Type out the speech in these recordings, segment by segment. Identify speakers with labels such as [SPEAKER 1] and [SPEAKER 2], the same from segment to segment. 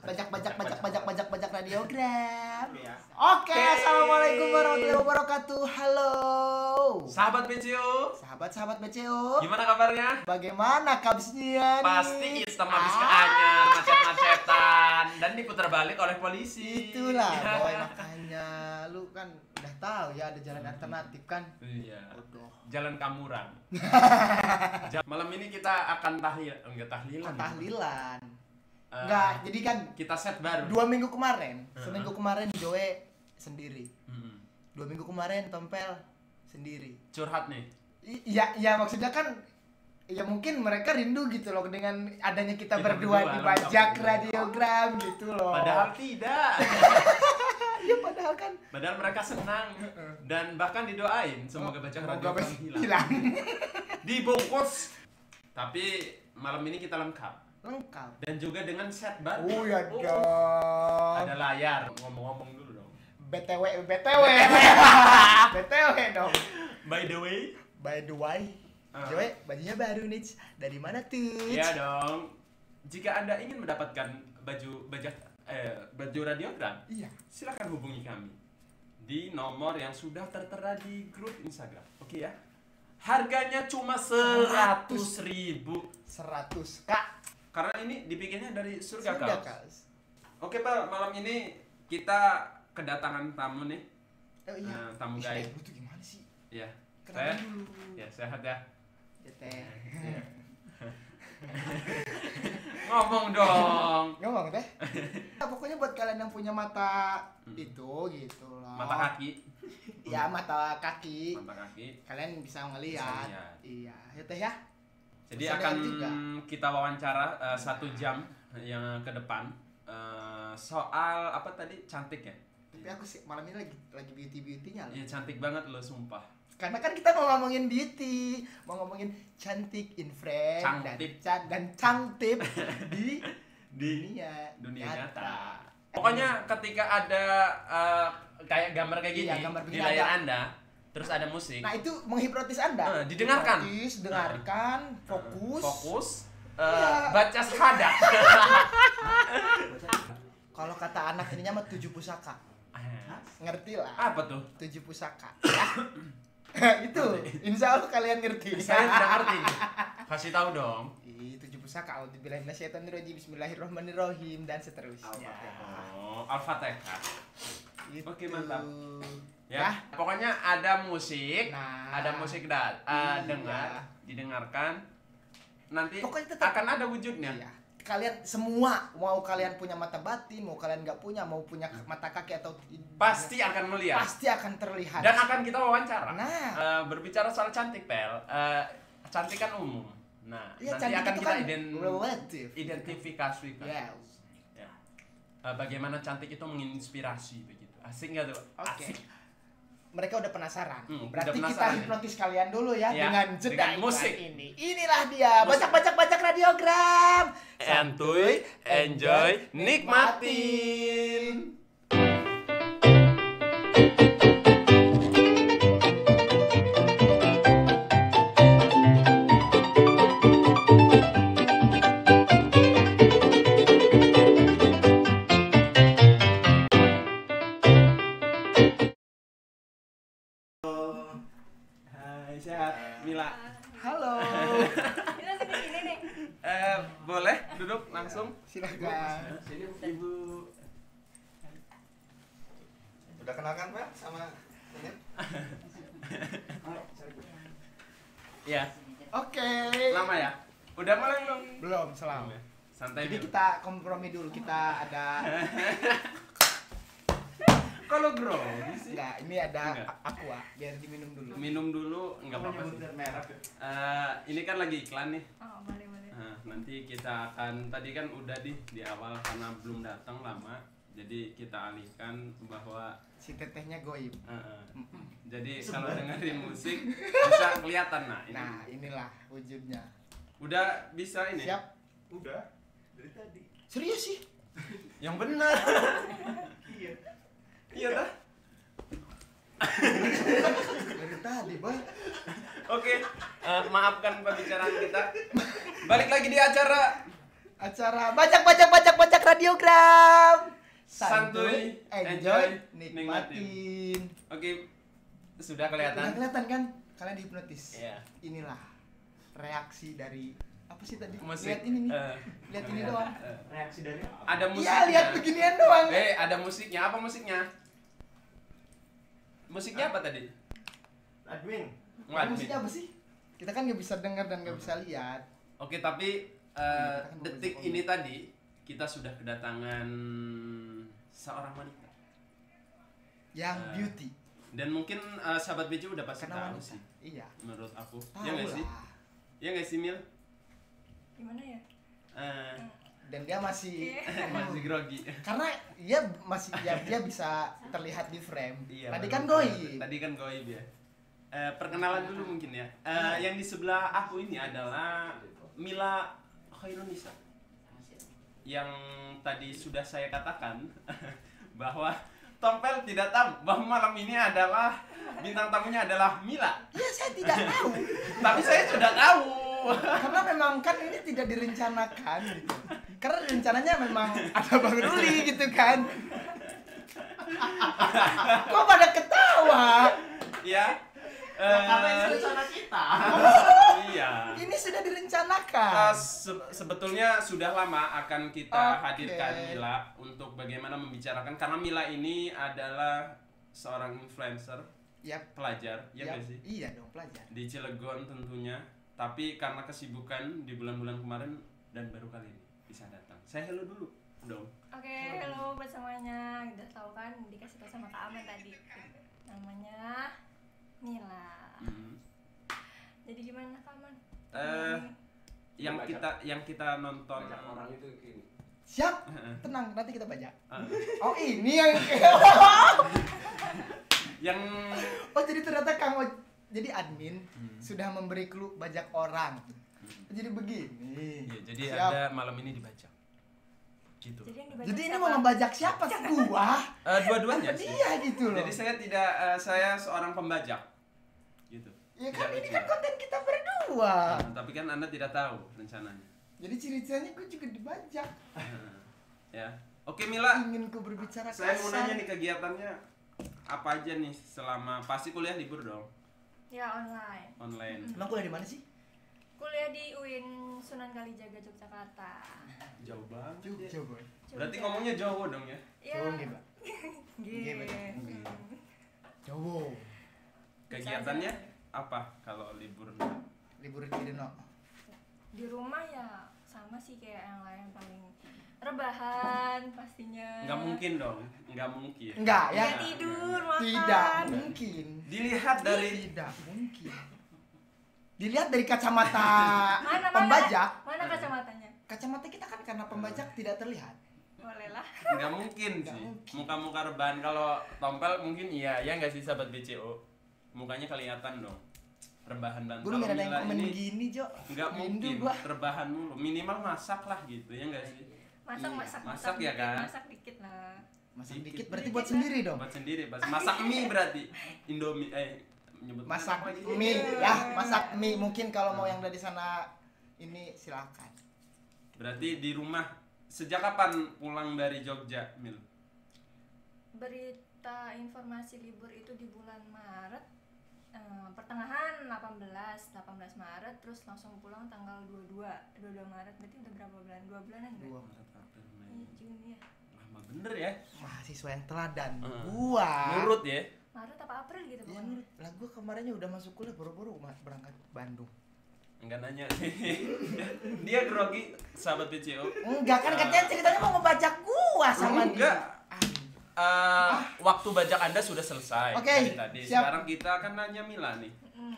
[SPEAKER 1] Bajak radiogram. Oke, assalamualaikum warahmatullahi wabarakatuh. Halo.
[SPEAKER 2] Sahabat BCO.
[SPEAKER 1] Sahabat BCO.
[SPEAKER 2] Gimana kabarnya?
[SPEAKER 1] Bagaimana kabarnya nih?
[SPEAKER 2] Pasti hitam habis ke anyar, macet-macetan dan diputar balik oleh polisi.
[SPEAKER 1] Itulah, boy, makanya lu kan udah tahu ya ada jalan alternatif kan?
[SPEAKER 2] Iya.
[SPEAKER 1] Bodoh.
[SPEAKER 2] Jalan Kamuran. Malam ini kita akan tahlilan.
[SPEAKER 1] Enggak, jadi kan
[SPEAKER 2] kita set baru.
[SPEAKER 1] 2 minggu kemarin, seminggu kemarin Joe sendiri. 2 minggu kemarin Tompel sendiri.
[SPEAKER 2] Curhat nih.
[SPEAKER 1] Iya maksudnya kan ya mungkin mereka rindu gitu loh dengan adanya kita berdua di Bajak Radiogram gitu loh.
[SPEAKER 2] Padahal tidak.
[SPEAKER 1] Ya padahal
[SPEAKER 2] mereka senang dan bahkan didoain semoga Bajak Radiogram hilang. Dibungkus. Tapi malam ini kita lengkap dan juga dengan set baru.
[SPEAKER 1] Oh ya dong.
[SPEAKER 2] Ada layar. Ngomong-ngomong dulu dong.
[SPEAKER 1] BTW dong.
[SPEAKER 2] By the way,
[SPEAKER 1] Joe, bajunya baru nih. Dari mana tuh?
[SPEAKER 2] Iya dong. Jika Anda ingin mendapatkan baju radiogram,
[SPEAKER 1] iya,
[SPEAKER 2] silakan hubungi kami di nomor yang sudah tertera di grup Instagram. Oke ya. Harganya cuma 100.000.
[SPEAKER 1] 100, Kak.
[SPEAKER 2] Karena ini dibikinnya dari Surga Kaos. Oke, Pak, malam ini kita kedatangan tamu nih.
[SPEAKER 1] Oh iya.
[SPEAKER 2] Tamu gaib.
[SPEAKER 1] Itu gimana sih?
[SPEAKER 2] Iya.
[SPEAKER 1] Kenalan dulu.
[SPEAKER 2] Ya, sehat ya.
[SPEAKER 1] Teh.
[SPEAKER 2] Ngomong dong.
[SPEAKER 1] Ngomong teh. Nah, pokoknya buat kalian yang punya mata itu gitu loh.
[SPEAKER 2] Mata kaki.
[SPEAKER 1] Ya, mata kaki. Kalian bisa ngelihat. Iya, ya teh ya.
[SPEAKER 2] Jadi
[SPEAKER 1] bisa
[SPEAKER 2] akan
[SPEAKER 1] juga
[SPEAKER 2] kita wawancara 1 jam yang ke depan soal apa tadi, cantik ya.
[SPEAKER 1] Tapi aku sih malam ini lagi beauty-nya loh.
[SPEAKER 2] Iya, cantik banget lo, sumpah.
[SPEAKER 1] Karena kan kita mau ngomongin beauty, mau ngomongin cantik in frame dan cangtip di dunia nyata.
[SPEAKER 2] Pokoknya ketika ada kayak gambar kayak gini di layar Anda, terus ada musik.
[SPEAKER 1] Nah, itu menghipnotis Anda.
[SPEAKER 2] Didengarkan.
[SPEAKER 1] Dengarkan, fokus.
[SPEAKER 2] Baca syahadat. Kalau
[SPEAKER 1] kata anak ininya mah 7 pusaka. Ngerti lah.
[SPEAKER 2] Apa tuh?
[SPEAKER 1] 7 pusaka. Itu, insya Allah kalian ngerti.
[SPEAKER 2] Saya tidak ngerti. Kasih tahu dong.
[SPEAKER 1] 7 pusaka. A'udzubillahi minasyaitonirrajim. Bismillahirrahmanirrahim dan seterusnya.
[SPEAKER 2] Al-Fatihah.
[SPEAKER 1] Gitu.
[SPEAKER 2] Oke, mantap. Ya, pokoknya ada musik, didengarkan. Nanti akan ada wujudnya.
[SPEAKER 1] Iya. Kalian semua, mau kalian punya mata batin, mau kalian nggak punya, mau punya mata kaki atau
[SPEAKER 2] pasti akan melihat.
[SPEAKER 1] Pasti akan terlihat.
[SPEAKER 2] Dan akan kita wawancara.
[SPEAKER 1] Nah,
[SPEAKER 2] berbicara soal cantik, Pel. Cantik kan umum. Nah,
[SPEAKER 1] ya,
[SPEAKER 2] nanti akan kita
[SPEAKER 1] identifikasi.
[SPEAKER 2] Yes. Ya. Bagaimana cantik itu menginspirasi begitu. Asik nggak tuh?
[SPEAKER 1] Asik. Mereka udah penasaran.
[SPEAKER 2] Berarti
[SPEAKER 1] kita hipnotis kalian dulu ya, dengan jeda
[SPEAKER 2] musik
[SPEAKER 1] ini. Inilah dia, bajak radiogram.
[SPEAKER 2] Enjoy, nikmatin. Mila.
[SPEAKER 1] Halo.
[SPEAKER 3] Ini nih.
[SPEAKER 2] Boleh duduk langsung?
[SPEAKER 1] Silakan.
[SPEAKER 2] Sini Ibu.
[SPEAKER 4] Udah kenal kan, Pak, sama ini?
[SPEAKER 2] Ya.
[SPEAKER 1] Oke.
[SPEAKER 2] Lama ya? Udah mulai belum?
[SPEAKER 1] Belum, selalu.
[SPEAKER 2] Santai.
[SPEAKER 1] Jadi kita kompromi dulu, kita ada
[SPEAKER 2] kalau grogi sih.
[SPEAKER 1] Enggak, ini ada aqua, biar diminum dulu.
[SPEAKER 2] Minum dulu, enggak apa-apa sih. Ini kan lagi iklan nih.
[SPEAKER 3] Oh, boleh.
[SPEAKER 2] Nah, nanti kita akan, tadi kan udah di awal karena belum datang lama. Jadi kita alihkan bahwa
[SPEAKER 1] si tetehnya goib.
[SPEAKER 2] Jadi kalau dengerin musik bisa kelihatan. Nah, ini.
[SPEAKER 1] Nah, inilah wujudnya.
[SPEAKER 2] Udah bisa ini?
[SPEAKER 1] Siap?
[SPEAKER 4] Udah. Dari tadi.
[SPEAKER 1] Serius sih?
[SPEAKER 2] Yang benar. Iya dah.
[SPEAKER 1] Dari tadi, Boy.
[SPEAKER 2] Oke, maafkan pembicaraan kita. Balik lagi di acara
[SPEAKER 1] Acara bajak radiogram.
[SPEAKER 2] Santuy, enjoy,
[SPEAKER 1] nikmatin.
[SPEAKER 2] Oke, sudah kelihatan.
[SPEAKER 1] Sudah kelihatan kan? Kalian dihipnotis.
[SPEAKER 2] Iya.
[SPEAKER 1] Inilah reaksi dari apa sih tadi?
[SPEAKER 2] Musik.
[SPEAKER 1] Lihat ini nih. Lihat ini doang.
[SPEAKER 4] Reaksi dari
[SPEAKER 2] Ada musiknya.
[SPEAKER 1] Iya, lihat beginian doang.
[SPEAKER 2] Ada musiknya. Apa musiknya? Musiknya apa tadi?
[SPEAKER 4] admin.
[SPEAKER 1] Musiknya apa sih? Kita kan nggak bisa dengar dan nggak bisa lihat.
[SPEAKER 2] Oke, tapi detik ini tadi kita sudah kedatangan seorang wanita
[SPEAKER 1] yang beauty.
[SPEAKER 2] Dan mungkin sahabat BC udah pasti tahu sih.
[SPEAKER 1] Iya.
[SPEAKER 2] Menurut aku.
[SPEAKER 1] Tahu
[SPEAKER 2] Ya nggak sih? Ya nggak sih, Mil?
[SPEAKER 3] Gimana ya?
[SPEAKER 1] Dan dia masih
[SPEAKER 2] Masih grogi.
[SPEAKER 1] karena dia bisa terlihat di frame.
[SPEAKER 2] Iya,
[SPEAKER 1] Tadi kan
[SPEAKER 2] benar.
[SPEAKER 1] goib.
[SPEAKER 2] Tadi kan goib ya. Perkenalan dulu mungkin ya. Yang di sebelah aku ini adalah Mila Khairunisa. Yang tadi sudah saya katakan bahwa Tompel tidak tahu bahwa malam ini adalah bintang tamunya adalah Mila.
[SPEAKER 1] Ya, saya tidak tahu.
[SPEAKER 2] Tapi saya sudah tahu.
[SPEAKER 1] Karena memang kan ini tidak direncanakan gitu. Karena rencananya memang ada Bang Ruli gitu kan. Kok pada ketawa?
[SPEAKER 2] Ya.
[SPEAKER 4] Karena itu rencana kita.
[SPEAKER 2] Iya.
[SPEAKER 1] Ini sudah direncanakan.
[SPEAKER 2] Sebetulnya sudah lama akan kita
[SPEAKER 1] Oke.
[SPEAKER 2] hadirkan Mila untuk bagaimana membicarakan, karena Mila ini adalah seorang influencer,
[SPEAKER 1] Yap.
[SPEAKER 2] pelajar, ya nggak sih?
[SPEAKER 1] Iya dong, pelajar.
[SPEAKER 2] Di Cilegon tentunya, tapi karena kesibukan di bulan-bulan kemarin dan baru kali ini bisa datang. Saya hello dulu dong.
[SPEAKER 3] Oke, halo buat semuanya. Udah tahu kan, dikasih tahu sama Kak Aman tadi. Namanya Mila. Jadi gimana Kak Aman?
[SPEAKER 2] Yang kita nonton
[SPEAKER 4] Orang itu gini.
[SPEAKER 1] Siap. Tenang, nanti kita baca.
[SPEAKER 2] Ah.
[SPEAKER 1] Oh, ini yang
[SPEAKER 2] yang
[SPEAKER 1] Oh, jadi ternyata jadi admin sudah memberi clue bajak orang. Jadi begini.
[SPEAKER 2] ya, jadi
[SPEAKER 1] Siap.
[SPEAKER 2] ada malam ini dibajak. Gitu.
[SPEAKER 3] Jadi yang dibaca
[SPEAKER 1] Jadi ini
[SPEAKER 3] siapa?
[SPEAKER 1] mau ngebajak siapa? Gua.
[SPEAKER 2] Dua-duanya
[SPEAKER 1] Apa
[SPEAKER 2] sih.
[SPEAKER 1] dia gitu loh.
[SPEAKER 2] Jadi saya seorang pembajak. Gitu.
[SPEAKER 1] Ya kan
[SPEAKER 2] Tidak
[SPEAKER 1] ini
[SPEAKER 2] kecil.
[SPEAKER 1] kan konten kita berdua.
[SPEAKER 2] Tapi kan Anda tidak tahu rencananya.
[SPEAKER 1] Jadi ciri-cirinya gue juga dibajak.
[SPEAKER 2] Ya. Oke Mila,
[SPEAKER 1] Ingin ku berbicara
[SPEAKER 2] saya mau
[SPEAKER 1] kasar.
[SPEAKER 2] nanya nih kegiatannya apa aja nih selama pasti kuliah libur dong,
[SPEAKER 3] Ya online.
[SPEAKER 2] online.
[SPEAKER 1] Emang kuliah di mana sih?
[SPEAKER 3] Kuliah di UIN Sunan Kalijaga Yogyakarta.
[SPEAKER 2] Jauh banget.
[SPEAKER 1] Jogja, boy.
[SPEAKER 2] Berarti ngomongnya Jawa dong ya?
[SPEAKER 3] Ya.
[SPEAKER 1] Jawa nggih, Mbak.
[SPEAKER 3] Gitu.
[SPEAKER 1] Nggih, betul. Jawa.
[SPEAKER 2] Kegiatannya apa kalau libur?
[SPEAKER 1] Libur di Deno.
[SPEAKER 3] Di rumah ya sama sih kayak yang lain, paling rebahan pastinya.
[SPEAKER 2] Nggak mungkin dong, nggak mungkin.
[SPEAKER 1] Enggak ya?
[SPEAKER 3] Ya tidur, makan.
[SPEAKER 1] Tidak mungkin.
[SPEAKER 2] Dilihat dari
[SPEAKER 1] Tidak mungkin. Dilihat dari kacamata
[SPEAKER 3] Mana
[SPEAKER 1] pembajak.
[SPEAKER 3] Mana kacamatanya?
[SPEAKER 1] Kacamata kita kan karena pembajak tidak terlihat.
[SPEAKER 3] Boleh lah.
[SPEAKER 2] nggak mungkin
[SPEAKER 1] Nggak
[SPEAKER 2] sih.
[SPEAKER 1] mungkin.
[SPEAKER 2] Muka-muka rebahan kalau Tompel mungkin iya, ya nggak sih sahabat BCO? Mukanya kelihatan dong. Rebahan banget.
[SPEAKER 1] Gue udah ada yang komen begini, Jo.
[SPEAKER 2] Nggak
[SPEAKER 1] Rindu
[SPEAKER 2] mungkin
[SPEAKER 1] gua.
[SPEAKER 2] rebahan mulu, minimal masak lah gitu ya nggak sih? Masak ya kan?
[SPEAKER 3] Masak dikit lah.
[SPEAKER 1] Masak dikit berarti buat sendiri dong.
[SPEAKER 2] Buat sendiri, masak mie berarti. Indomie nyebut
[SPEAKER 1] Masak
[SPEAKER 2] apa gitu?
[SPEAKER 1] mie ya, masak mie. Mungkin kalau mau yang dari sana ini silakan.
[SPEAKER 2] Berarti di rumah sejak kapan pulang dari Jogja, Mil?
[SPEAKER 3] Berita informasi libur itu di bulan Maret, pertengahan 18 Maret, terus langsung pulang tanggal 22 Maret. Berarti udah berapa bulan? 2 bulanan kan?
[SPEAKER 2] Maret, April, Mei.
[SPEAKER 3] Juni ya.
[SPEAKER 2] Lama bener ya.
[SPEAKER 1] Mahasiswa yang teladan.
[SPEAKER 2] Heeh.
[SPEAKER 1] Gua.
[SPEAKER 2] Nurut ya.
[SPEAKER 3] Maret apa April gitu
[SPEAKER 1] Ya,
[SPEAKER 3] pokoknya.
[SPEAKER 1] nurut. Lah gua kemarinnya udah masuk kuliah buru-buru berangkat ke Bandung.
[SPEAKER 2] Enggak nanya sih. Dia grogi sahabat BCO.
[SPEAKER 1] Enggak kan katanya ceritanya mau ngebajak gua sama
[SPEAKER 2] Enggak.
[SPEAKER 1] dia.
[SPEAKER 2] Waktu bajak Anda sudah selesai
[SPEAKER 1] Oke,
[SPEAKER 2] dari tadi.
[SPEAKER 1] siap.
[SPEAKER 2] Sekarang kita akan nanya Mila nih.
[SPEAKER 3] Mm.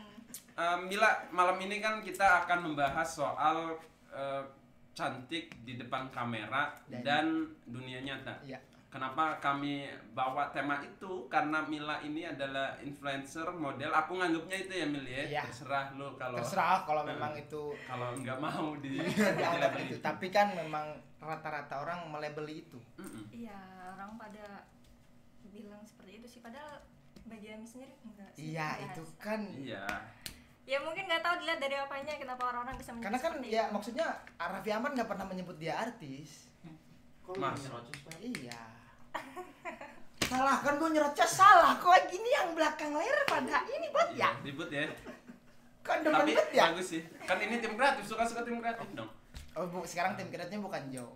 [SPEAKER 2] Mila, malam ini kan kita akan membahas soal cantik di depan kamera dan dunia nyata.
[SPEAKER 1] Iya.
[SPEAKER 2] Kenapa kami bawa tema itu? Karena Mila ini adalah influencer, model. Aku nganggapnya itu ya Mil ya.
[SPEAKER 1] Iya.
[SPEAKER 2] Terserah lu kalau
[SPEAKER 1] Terserah kalau memang itu
[SPEAKER 2] kalau nggak mau di
[SPEAKER 1] dianggap
[SPEAKER 2] label
[SPEAKER 1] itu. Tapi kan memang rata-rata orang melabeli itu.
[SPEAKER 3] Iya, orang pada bilang seperti itu sih, padahal bagi Ami sendiri enggak sih.
[SPEAKER 1] Iya,
[SPEAKER 3] biasa.
[SPEAKER 1] itu kan
[SPEAKER 2] Iya.
[SPEAKER 3] Ya mungkin nggak tahu dilihat dari apanya kenapa orang-orang bisa menyebut
[SPEAKER 1] Karena kan
[SPEAKER 3] seperti
[SPEAKER 1] ya
[SPEAKER 3] itu.
[SPEAKER 1] maksudnya Raffi Ahmad nggak pernah menyebut dia artis.
[SPEAKER 4] Kok lu
[SPEAKER 2] Mas.
[SPEAKER 4] nyerocos, Pak?
[SPEAKER 1] Iya. Salah kan gue nyerocos salah. Kok gini yang belakang layar pada ini buat ya?
[SPEAKER 2] Ribut ya.
[SPEAKER 1] Kan depan
[SPEAKER 2] Tapi
[SPEAKER 1] bet ya?
[SPEAKER 2] bagus sih. Kan ini tim kreatif, suka-suka tim kreatif dong.
[SPEAKER 1] Sekarang tim kreatifnya bukan Joe.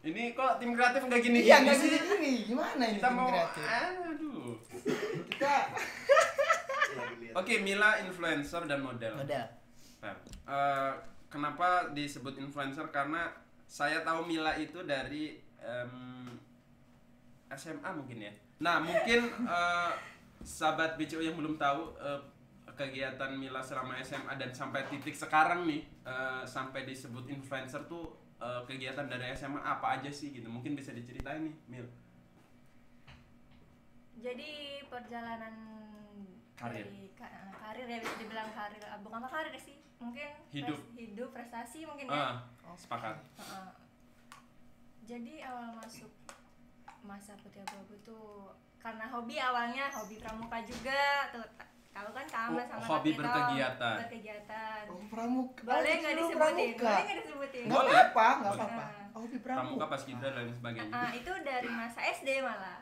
[SPEAKER 2] Ini kok tim kreatif nggak gini
[SPEAKER 1] Iya nggak gini. Gimana ini
[SPEAKER 2] Kita
[SPEAKER 1] tim
[SPEAKER 2] mau,
[SPEAKER 1] kreatif?
[SPEAKER 2] aduh.
[SPEAKER 1] Kita
[SPEAKER 4] Iya, dilihat.
[SPEAKER 2] Oke, Mila influencer dan model.
[SPEAKER 1] model.
[SPEAKER 2] Fer. Kenapa disebut influencer? Karena saya tahu Mila itu dari SMA mungkin ya. Nah mungkin sahabat BCO yang belum tahu kegiatan Mila selama SMA dan sampai titik sekarang nih sampai disebut influencer tuh kegiatan dari SMA apa aja sih gitu? Mungkin bisa diceritain nih, Mil.
[SPEAKER 3] Jadi perjalanan
[SPEAKER 2] Karir.
[SPEAKER 3] dari karir ya bisa dibilang karir, bukan apa karir sih, mungkin
[SPEAKER 2] Hidup.
[SPEAKER 3] prestasi mungkin ya.
[SPEAKER 2] Sepakat.
[SPEAKER 3] Jadi awal masuk masa Putih Abu-Abu tuh karena hobi, awalnya hobi pramuka juga tuh. Tahu kan kamu sama
[SPEAKER 2] hobi
[SPEAKER 3] Kak Vito,
[SPEAKER 2] berkegiatan.
[SPEAKER 3] berkegiatan.
[SPEAKER 1] Oh pramuka.
[SPEAKER 3] Boleh nggak disebutin?
[SPEAKER 1] Pramuka.
[SPEAKER 3] Boleh nggak disebutin?
[SPEAKER 1] Nggak
[SPEAKER 2] Boleh.
[SPEAKER 1] apa-apa, nggak
[SPEAKER 2] Boleh.
[SPEAKER 1] apa-apa. Oh, hobi
[SPEAKER 2] Pramuka
[SPEAKER 1] pramuka.
[SPEAKER 2] pas kibra dan sebagainya.
[SPEAKER 3] Itu dari masa SD malah.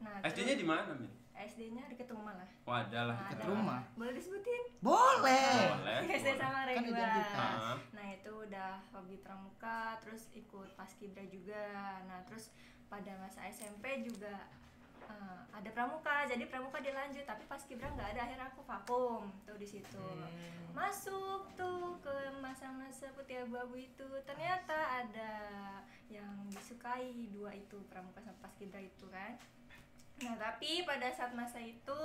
[SPEAKER 3] Nah,
[SPEAKER 2] SD-nya di mana, Mil?
[SPEAKER 3] SD-nya deket rumah lah.
[SPEAKER 2] Wadah lah.
[SPEAKER 3] Nah,
[SPEAKER 1] Deket
[SPEAKER 3] ada-
[SPEAKER 1] rumah.
[SPEAKER 3] Boleh disebutin?
[SPEAKER 1] Boleh.
[SPEAKER 2] Boleh.
[SPEAKER 3] SD sama
[SPEAKER 1] Kan
[SPEAKER 3] Redua.
[SPEAKER 1] identitas.
[SPEAKER 3] Nah itu udah hobi pramuka, terus ikut paskibra juga. Nah terus pada masa SMP juga ada pramuka, jadi pramuka dilanjut, tapi paskibra nggak ada, akhirnya aku vakum tuh di situ. Masuk tuh ke masa-masa Putih Abu-Abu itu, ternyata ada yang disukai dua itu, pramuka sama paskibra itu kan. Nah tapi pada saat masa itu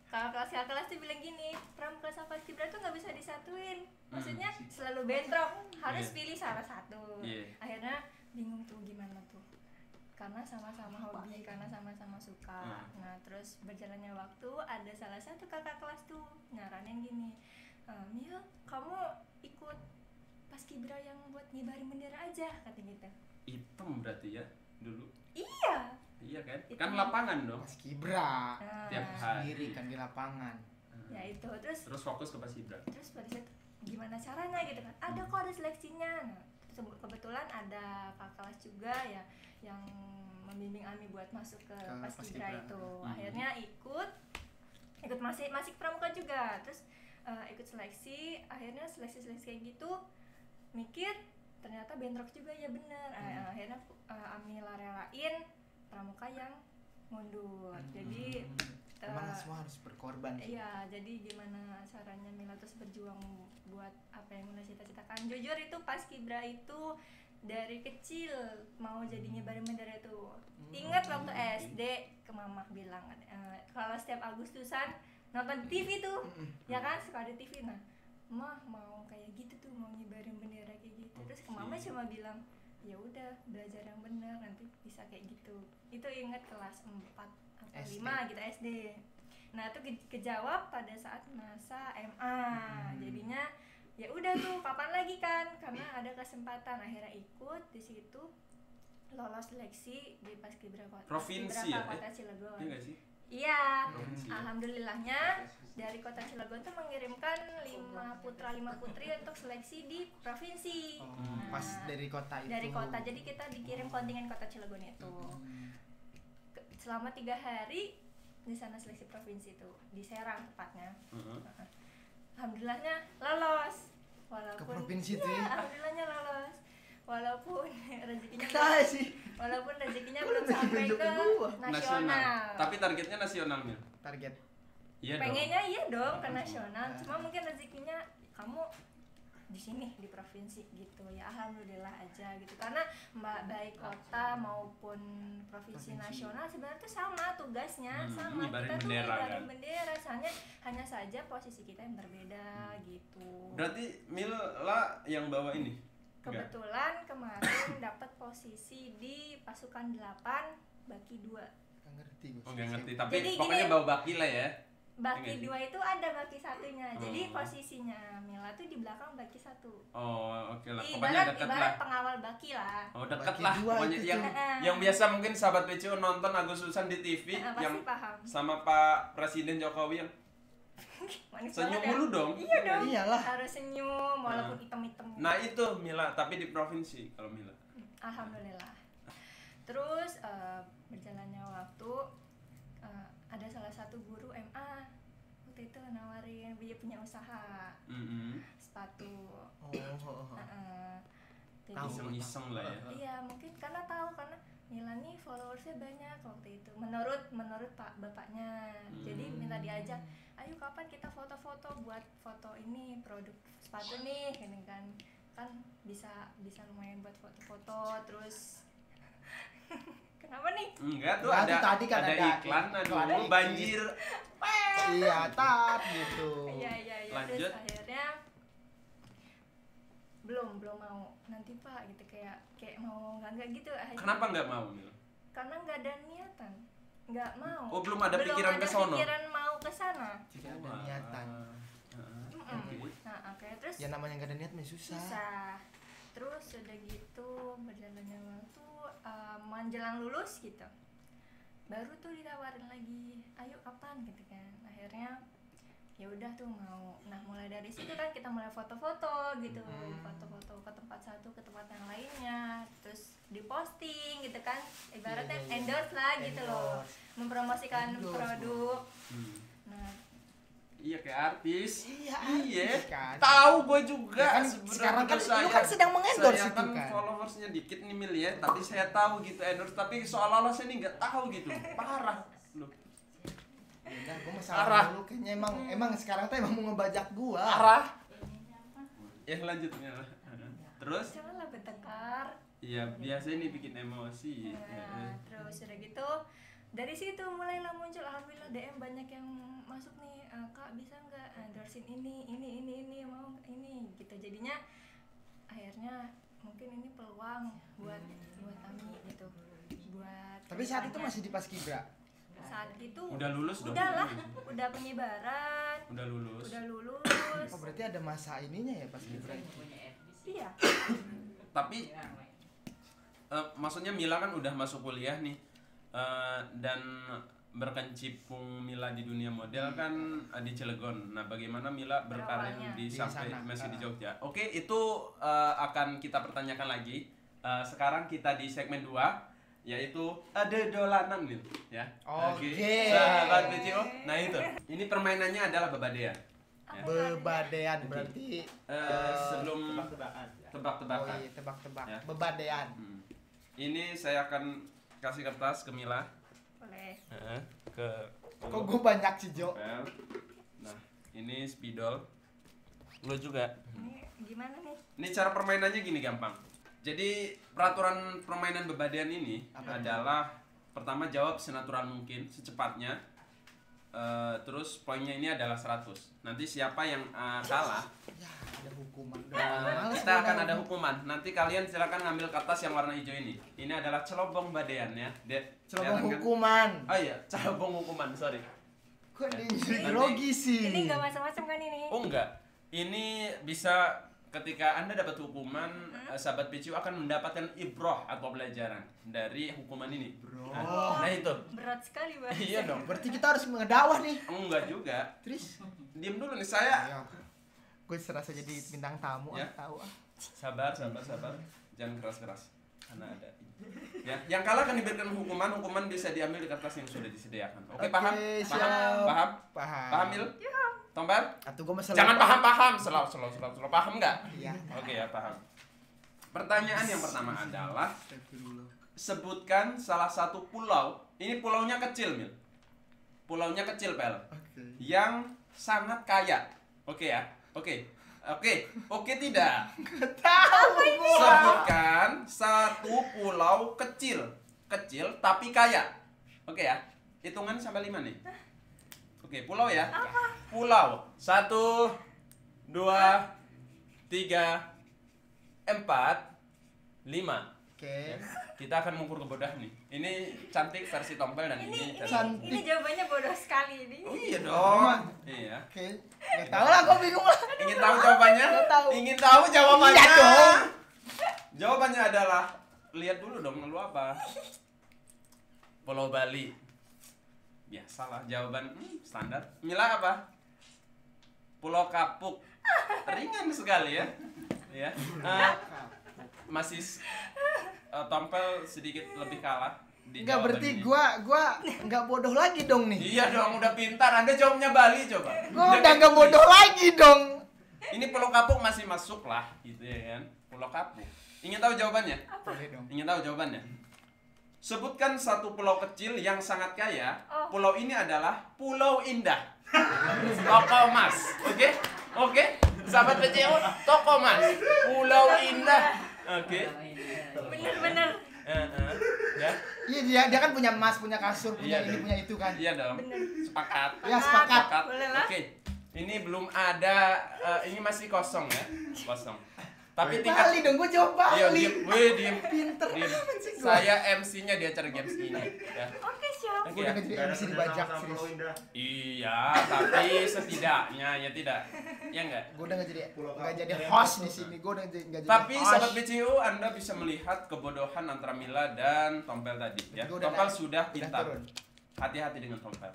[SPEAKER 3] kakak kelas tuh bilang gini, pramuka sama paskibra tuh nggak bisa disatuin, maksudnya selalu bentrok, harus
[SPEAKER 2] Iya.
[SPEAKER 3] pilih salah satu.
[SPEAKER 2] Iya.
[SPEAKER 3] Akhirnya bingung tuh gimana tuh, karena sama-sama hobi, karena sama-sama suka. Nah terus berjalannya waktu ada salah satu kakak kelas tuh nyaranin gini, Mil kamu ikut paskibra yang buat ngibarin bendera aja, kata gitu.
[SPEAKER 2] Hitam berarti ya dulu.
[SPEAKER 3] Iya.
[SPEAKER 2] Iya kan?
[SPEAKER 3] Itu
[SPEAKER 2] Kan
[SPEAKER 3] yang-
[SPEAKER 2] lapangan dong.
[SPEAKER 1] Mas Kibra.
[SPEAKER 2] Tiap
[SPEAKER 3] Nah,
[SPEAKER 2] hari.
[SPEAKER 1] Sendiri kan di lapangan.
[SPEAKER 3] ya itu terus
[SPEAKER 2] Terus fokus ke paskibra.
[SPEAKER 3] terus pada saat gimana caranya gitu kan, ada kok ada seleksinya. Nah terus kebetulan ada kakak kelas juga ya yang membimbing Ami buat masuk ke paskibra
[SPEAKER 1] paskibra.
[SPEAKER 3] itu. Akhirnya ikut masih pramuka juga, terus ikut seleksi. Akhirnya seleksi kayak gitu mikir ternyata bentrok juga, ya bener. Akhirnya Ami relain pramuka yang mundur. Jadi
[SPEAKER 1] Emang semua harus berkorban sih.
[SPEAKER 3] iya, jadi gimana caranya Mila terus berjuang buat apa yang Mila cita-citakan. Jujur itu paskibra itu dari kecil mau jadi ngibarin bendera itu. Ingat waktu SD ke mama bilang kalau setiap Agustusan nonton TV tuh, ya kan suka ada TV. Nah, mah mau kayak gitu tuh, mau ngibarin bendera kayak gitu. Terus ke mama cuma bilang, ya udah belajar yang benar nanti bisa kayak gitu. Itu ingat kelas 4 atau
[SPEAKER 1] SD.
[SPEAKER 3] 5 gitu SD. Nah itu kejawab pada saat masa MA. Jadinya ya udah tuh kapan lagi kan, karena ada kesempatan. Akhirnya ikut di situ, lolos seleksi di paskibra
[SPEAKER 2] Provinsi ya,
[SPEAKER 3] Kota Cilegon.
[SPEAKER 2] Iya nggak sih?
[SPEAKER 3] Iya,
[SPEAKER 2] Provinsi.
[SPEAKER 3] Alhamdulillahnya dari Kota Cilegon tuh mengirimkan 5 putra 5 putri untuk seleksi di provinsi.
[SPEAKER 1] Pas dari kota itu.
[SPEAKER 3] Dari kota, jadi kita dikirim kontingen Kota Cilegon itu. Selama 3 hari di sana seleksi provinsi itu di Serang tepatnya. Alhamdulillahnya lolos. Walaupun
[SPEAKER 1] Ke provinsi itu ya?
[SPEAKER 3] alhamdulillahnya lolos. Walaupun rezekinya
[SPEAKER 1] Kita sih.
[SPEAKER 3] walaupun rezekinya
[SPEAKER 1] Kok
[SPEAKER 3] belum
[SPEAKER 1] lebih
[SPEAKER 3] sampai
[SPEAKER 1] tunjuk
[SPEAKER 3] ke
[SPEAKER 1] ke gua?
[SPEAKER 3] nasional.
[SPEAKER 2] Tapi targetnya nasional, Mil.
[SPEAKER 1] Target.
[SPEAKER 2] Iya dong.
[SPEAKER 3] Pengennya iya dong ke nasional, cuma mungkin rezekinya kamu di sini di provinsi gitu ya. Alhamdulillah aja gitu, karena baik kota maupun provinsi nasional sebenarnya tuh sama tugasnya, sama
[SPEAKER 2] ngibarin
[SPEAKER 3] kita tuh
[SPEAKER 2] bendera,
[SPEAKER 3] ngibarin
[SPEAKER 2] kan?
[SPEAKER 3] bendera, hanya saja posisi kita yang berbeda gitu.
[SPEAKER 2] Berarti Mil lah yang bawa ini. Enggak.
[SPEAKER 3] Kebetulan kemarin dapat posisi di pasukan 8 baki 2.
[SPEAKER 1] Nggak ngerti gue.
[SPEAKER 2] Oh, nggak ngerti. Tapi
[SPEAKER 3] Jadi
[SPEAKER 2] pokoknya
[SPEAKER 3] gini-
[SPEAKER 2] bawa baki lah ya.
[SPEAKER 3] Baki
[SPEAKER 2] Iya nggak
[SPEAKER 3] 2 itu ada baki satunya. Jadi
[SPEAKER 2] Oh.
[SPEAKER 3] posisinya Mila tuh di belakang baki 1.
[SPEAKER 2] Oh, oke lah. Pokoknya dekat lah.
[SPEAKER 3] Ibarat pengawal baki lah.
[SPEAKER 2] Oh, dekat
[SPEAKER 1] Baki
[SPEAKER 2] lah.
[SPEAKER 1] dua
[SPEAKER 2] Pokoknya
[SPEAKER 1] itu
[SPEAKER 2] yang
[SPEAKER 1] tuh.
[SPEAKER 2] yang biasa mungkin sahabat BCO nonton Agustusan di TV
[SPEAKER 3] Pasti
[SPEAKER 2] yang
[SPEAKER 3] paham.
[SPEAKER 2] sama Pak Presiden Jokowi yang
[SPEAKER 3] Manis
[SPEAKER 2] Senyum
[SPEAKER 3] banget ya.
[SPEAKER 2] mulu dong.
[SPEAKER 3] Iya dong.
[SPEAKER 1] Iyalah.
[SPEAKER 3] Harus senyum walaupun hitam-hitam.
[SPEAKER 2] Nah itu Mila, tapi di provinsi kalau Mila.
[SPEAKER 3] Alhamdulillah. Terus berjalannya waktu ada salah satu guru MA waktu itu nawarin dia punya usaha sepatu. Jadi
[SPEAKER 2] Iseng-iseng lah ya.
[SPEAKER 3] iya mungkin karena tahu karena Mila nih followersnya banyak waktu itu menurut pak bapaknya. Jadi minta diajak, ayo kapan kita foto-foto buat foto ini produk sepatu nih gini kan bisa lumayan buat foto-foto. Terus kenapa nih?
[SPEAKER 2] Enggak tuh
[SPEAKER 1] Nah,
[SPEAKER 2] ada
[SPEAKER 1] tuh tadi kan
[SPEAKER 2] ada
[SPEAKER 1] ada
[SPEAKER 2] iklan,
[SPEAKER 1] ada
[SPEAKER 2] aduh
[SPEAKER 1] iklan.
[SPEAKER 2] banjir.
[SPEAKER 1] Iya, tat gitu.
[SPEAKER 3] Iya.
[SPEAKER 2] Lanjut.
[SPEAKER 3] Terus akhirnya belum mau nanti pak gitu kayak mau nggak gitu akhirnya.
[SPEAKER 2] Kenapa nggak mau Mila?
[SPEAKER 3] Karena nggak ada niatan, nggak mau.
[SPEAKER 2] Oh, belum ada pikiran ke sono?
[SPEAKER 3] pikiran mau ke sana.
[SPEAKER 1] Tidak ada niatan.
[SPEAKER 3] Nah oke terus
[SPEAKER 1] Ya namanya nggak ada niat mah susah.
[SPEAKER 3] terus udah gitu berjalannya waktu menjelang lulus gitu baru tuh ditawarin lagi ayo kapan gitu kan. Akhirnya ya udah tuh mau. Nah mulai dari situ kan kita mulai foto-foto gitu, foto-foto ke tempat satu ke tempat yang lainnya, terus diposting gitu kan, ibaratnya
[SPEAKER 1] Iya.
[SPEAKER 3] endorse lah gitu loh, mempromosikan
[SPEAKER 1] Endorse,
[SPEAKER 3] produk. Nah
[SPEAKER 2] Iya kayak artis.
[SPEAKER 1] Iya,
[SPEAKER 2] Iya.
[SPEAKER 1] artis kan.
[SPEAKER 2] Tahu gue juga.
[SPEAKER 1] Ya kan,
[SPEAKER 2] sebenarnya
[SPEAKER 1] sekarang kan
[SPEAKER 2] saya-
[SPEAKER 1] lu kan sedang mengendorse
[SPEAKER 2] saya
[SPEAKER 1] itu
[SPEAKER 2] kan
[SPEAKER 1] kan.
[SPEAKER 2] followersnya dikit nih Mil ya, tapi saya tahu gitu endorse, tapi seolah-olah saya nih nggak tahu gitu. Parah lu.
[SPEAKER 1] Udah, gue
[SPEAKER 2] Arah.
[SPEAKER 1] masalah dulu kayaknya emang sekarang tuh emang mau ngebajak gua.
[SPEAKER 2] Parah. Ya lanjut Mil. Terus?
[SPEAKER 3] janganlah bertengkar.
[SPEAKER 2] Iya biasa ini bikin emosi.
[SPEAKER 3] Nah, terus udah gitu dari situ mulailah muncul alhamdulillah DM banyak yang masuk nih, kak bisa nggak endorsein ini mau nggak ini gitu. Jadinya akhirnya mungkin ini peluang buat Ami gitu, buat
[SPEAKER 1] Tapi saat itu
[SPEAKER 3] kedepannya.
[SPEAKER 1] masih di Paskibra.
[SPEAKER 3] Saat itu
[SPEAKER 2] Udah lulus dong?
[SPEAKER 3] udahlah, udah pengibaran,
[SPEAKER 2] Udah lulus.
[SPEAKER 3] udah lulus.
[SPEAKER 1] Oh berarti ada masa ininya ya Paskibra itu.
[SPEAKER 3] Iya.
[SPEAKER 2] Tapi maksudnya Mila kan udah masuk kuliah nih, dan berkecimpung Mila di dunia model kan di Cilegon. Nah bagaimana Mila berkarir
[SPEAKER 3] Berawalnya.
[SPEAKER 2] di
[SPEAKER 1] Di
[SPEAKER 2] sampai
[SPEAKER 1] sana.
[SPEAKER 2] masih di Jogja? Oke itu akan kita pertanyakan lagi. Sekarang kita di segmen 2 yaitu ada dolanan nih ya.
[SPEAKER 1] Oke.
[SPEAKER 2] Sahabat BCO. Nah itu. Ini permainannya adalah bebadean. Ya.
[SPEAKER 1] Bebadean berarti
[SPEAKER 2] Sebelum
[SPEAKER 4] Tebak-tebakan.
[SPEAKER 1] oh
[SPEAKER 2] tebak-tebakan.
[SPEAKER 1] iya, tebak-tebak.
[SPEAKER 2] Ya.
[SPEAKER 1] Bebadean.
[SPEAKER 2] Ini saya akan kasih kertas ke Mila.
[SPEAKER 3] Boleh.
[SPEAKER 2] Ke
[SPEAKER 1] Kok gue banyak sih Jo?
[SPEAKER 2] Pel. Nah, ini spidol. Lo juga.
[SPEAKER 3] Ini gimana nih?
[SPEAKER 2] Ini cara permainannya gini gampang. Jadi peraturan permainan bebadean ini
[SPEAKER 1] Apa?
[SPEAKER 2] adalah pertama jawab senatural mungkin, secepatnya. Terus poinnya ini adalah 100. Nanti siapa yang kalah,
[SPEAKER 1] Ya, ada hukuman.
[SPEAKER 2] kita akan ada hukuman. Nanti kalian silakan ngambil kertas yang warna hijau ini. Ini adalah celobong badean ya.
[SPEAKER 1] Celobong
[SPEAKER 2] Kelihatan kan?
[SPEAKER 1] hukuman.
[SPEAKER 2] Oh iya, celobong hukuman, sorry.
[SPEAKER 1] Kok
[SPEAKER 2] Ya.
[SPEAKER 1] jadi
[SPEAKER 2] Nanti-
[SPEAKER 1] grogi sih?
[SPEAKER 3] Ini nggak macam-macam kan ini?
[SPEAKER 2] Oh enggak. Ini bisa ketika Anda dapat hukuman, sahabat PCU akan mendapatkan ibroh atau pelajaran dari hukuman ini.
[SPEAKER 1] Bro.
[SPEAKER 2] Nah itu.
[SPEAKER 3] Berat sekali Bang.
[SPEAKER 2] Iya dong.
[SPEAKER 1] Berarti kita harus mengedakwah nih.
[SPEAKER 2] Enggak juga.
[SPEAKER 1] Terus?
[SPEAKER 2] Diam dulu nih saya.
[SPEAKER 1] Gue serasa jadi bintang tamu
[SPEAKER 2] Ya.
[SPEAKER 1] tahu ah.
[SPEAKER 2] Sabar. Jangan keras-keras. Karena ada ini. Ya, yang kalah akan diberikan hukuman bisa diambil di kertas yang sudah disediakan. Oke, paham?
[SPEAKER 1] siap.
[SPEAKER 2] Paham?
[SPEAKER 1] Paham.
[SPEAKER 2] Paham, Mil? Tombar?
[SPEAKER 1] Atau gue masalah.
[SPEAKER 2] Jangan paham. Selalu. Paham nggak?
[SPEAKER 1] Iya.
[SPEAKER 2] Oke ya, paham. Pertanyaan yang pertama adalah sebutkan salah satu pulau. Ini pulaunya kecil, Mil. Pulaunya kecil, Pel.
[SPEAKER 1] Oke.
[SPEAKER 2] Yang sangat kaya. Oke ya? Oke tidak?
[SPEAKER 1] Tahu gua.
[SPEAKER 2] Sebutkan satu pulau kecil tapi kaya. Oke ya? Hitungan sampai 5 nih. Oke, pulau ya. Pulau. 1 2 3 4 5.
[SPEAKER 1] Oke.
[SPEAKER 2] Kita akan mengukur kebodohan nih. Ini cantik versi Tompel dan ini cantik.
[SPEAKER 3] Ini jawabannya bodoh sekali ini.
[SPEAKER 2] Oh iya dong. Iya.
[SPEAKER 1] Oke. Gak tahu lah, gue bingung lah.
[SPEAKER 2] Ingin tahu jawabannya?
[SPEAKER 1] Nggak tahu.
[SPEAKER 2] Ingin tahu jawabannya?
[SPEAKER 1] Iya dong.
[SPEAKER 2] Jawabannya adalah lihat dulu dong lu apa. Pulau Bali. Biasalah jawaban standar. Mila apa? Pulau Kapuk. Ringan sekali ya. Ya. Masih Tompel sedikit lebih kalah.
[SPEAKER 1] Enggak, berarti gua enggak bodoh lagi dong nih.
[SPEAKER 2] Iya dong, udah pintar. Anda jawabnya Bali coba.
[SPEAKER 1] Gua udah enggak bodoh lagi dong.
[SPEAKER 2] Ini Pulau Kapuk masih masuk lah, gitu ya kan? Pulau Kapuk. Ingin tahu jawabannya?
[SPEAKER 1] Boleh dong.
[SPEAKER 2] Ingin tahu jawabannya? Sebutkan satu pulau kecil yang sangat kaya. Pulau ini adalah Pulau Indah. Toko Mas. Oke? Oke? Sahabat PCO, Toko Mas. Pulau Indah. Oke.
[SPEAKER 3] Bener-bener.
[SPEAKER 2] Ya.
[SPEAKER 1] Iya, dia kan punya emas, punya kasur, punya
[SPEAKER 2] Iya
[SPEAKER 1] ini,
[SPEAKER 2] dong.
[SPEAKER 1] punya itu kan.
[SPEAKER 2] Iya dong.
[SPEAKER 3] Bener.
[SPEAKER 2] Sepakat.
[SPEAKER 1] Ya, sepakat.
[SPEAKER 3] Boleh lah.
[SPEAKER 2] Oke. Ini belum ada, ini masih kosong ya. Kosong. Tapi tingkat
[SPEAKER 1] Bali dong, gua jawab
[SPEAKER 2] Iya,
[SPEAKER 1] Bali.
[SPEAKER 2] diem.
[SPEAKER 1] Pinter
[SPEAKER 2] Diem.
[SPEAKER 1] amat sih gua.
[SPEAKER 2] Saya MC-nya di acara games ini ya.
[SPEAKER 3] Oke, siap.
[SPEAKER 2] Oke
[SPEAKER 1] Gua
[SPEAKER 2] ya.
[SPEAKER 1] udah jadi MC dibajak serius.
[SPEAKER 2] Iya, tapi setidaknya ya tidak. Ya enggak?
[SPEAKER 1] Gua udah enggak jadi host di sini. Gua udah enggak jadi
[SPEAKER 2] Tapi
[SPEAKER 1] host.
[SPEAKER 2] sahabat BCU, Anda bisa melihat kebodohan antara Mila dan Tompel tadi ya.
[SPEAKER 1] Gua udah
[SPEAKER 2] Tompel
[SPEAKER 1] naik.
[SPEAKER 2] sudah
[SPEAKER 1] Udah
[SPEAKER 2] pintar.
[SPEAKER 1] turun.
[SPEAKER 2] Hati-hati dengan Tompel.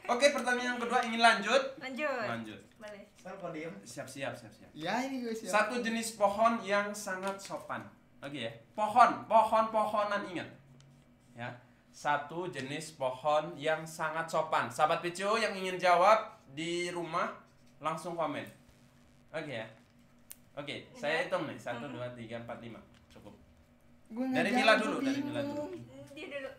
[SPEAKER 2] Oke, pertanyaan yang kedua ingin lanjut? Lanjut.
[SPEAKER 3] Boleh.
[SPEAKER 4] Sekarang kok diem?
[SPEAKER 2] Siap.
[SPEAKER 1] Ya, ini gue siap.
[SPEAKER 2] Satu jenis pohon yang sangat sopan. Oke ya. Pohon-pohonan ingat. Ya. Satu jenis pohon yang sangat sopan. Sahabat PCO yang ingin jawab di rumah langsung komen. Oke ya. Oke, saya hitung nih. 1 2 3 4 5. Cukup.
[SPEAKER 1] Gua nggak
[SPEAKER 2] Dari
[SPEAKER 1] jawab,
[SPEAKER 2] Mila
[SPEAKER 1] gua
[SPEAKER 2] dulu, dari Mila
[SPEAKER 1] bingung.
[SPEAKER 2] dulu.
[SPEAKER 3] Dia dulu.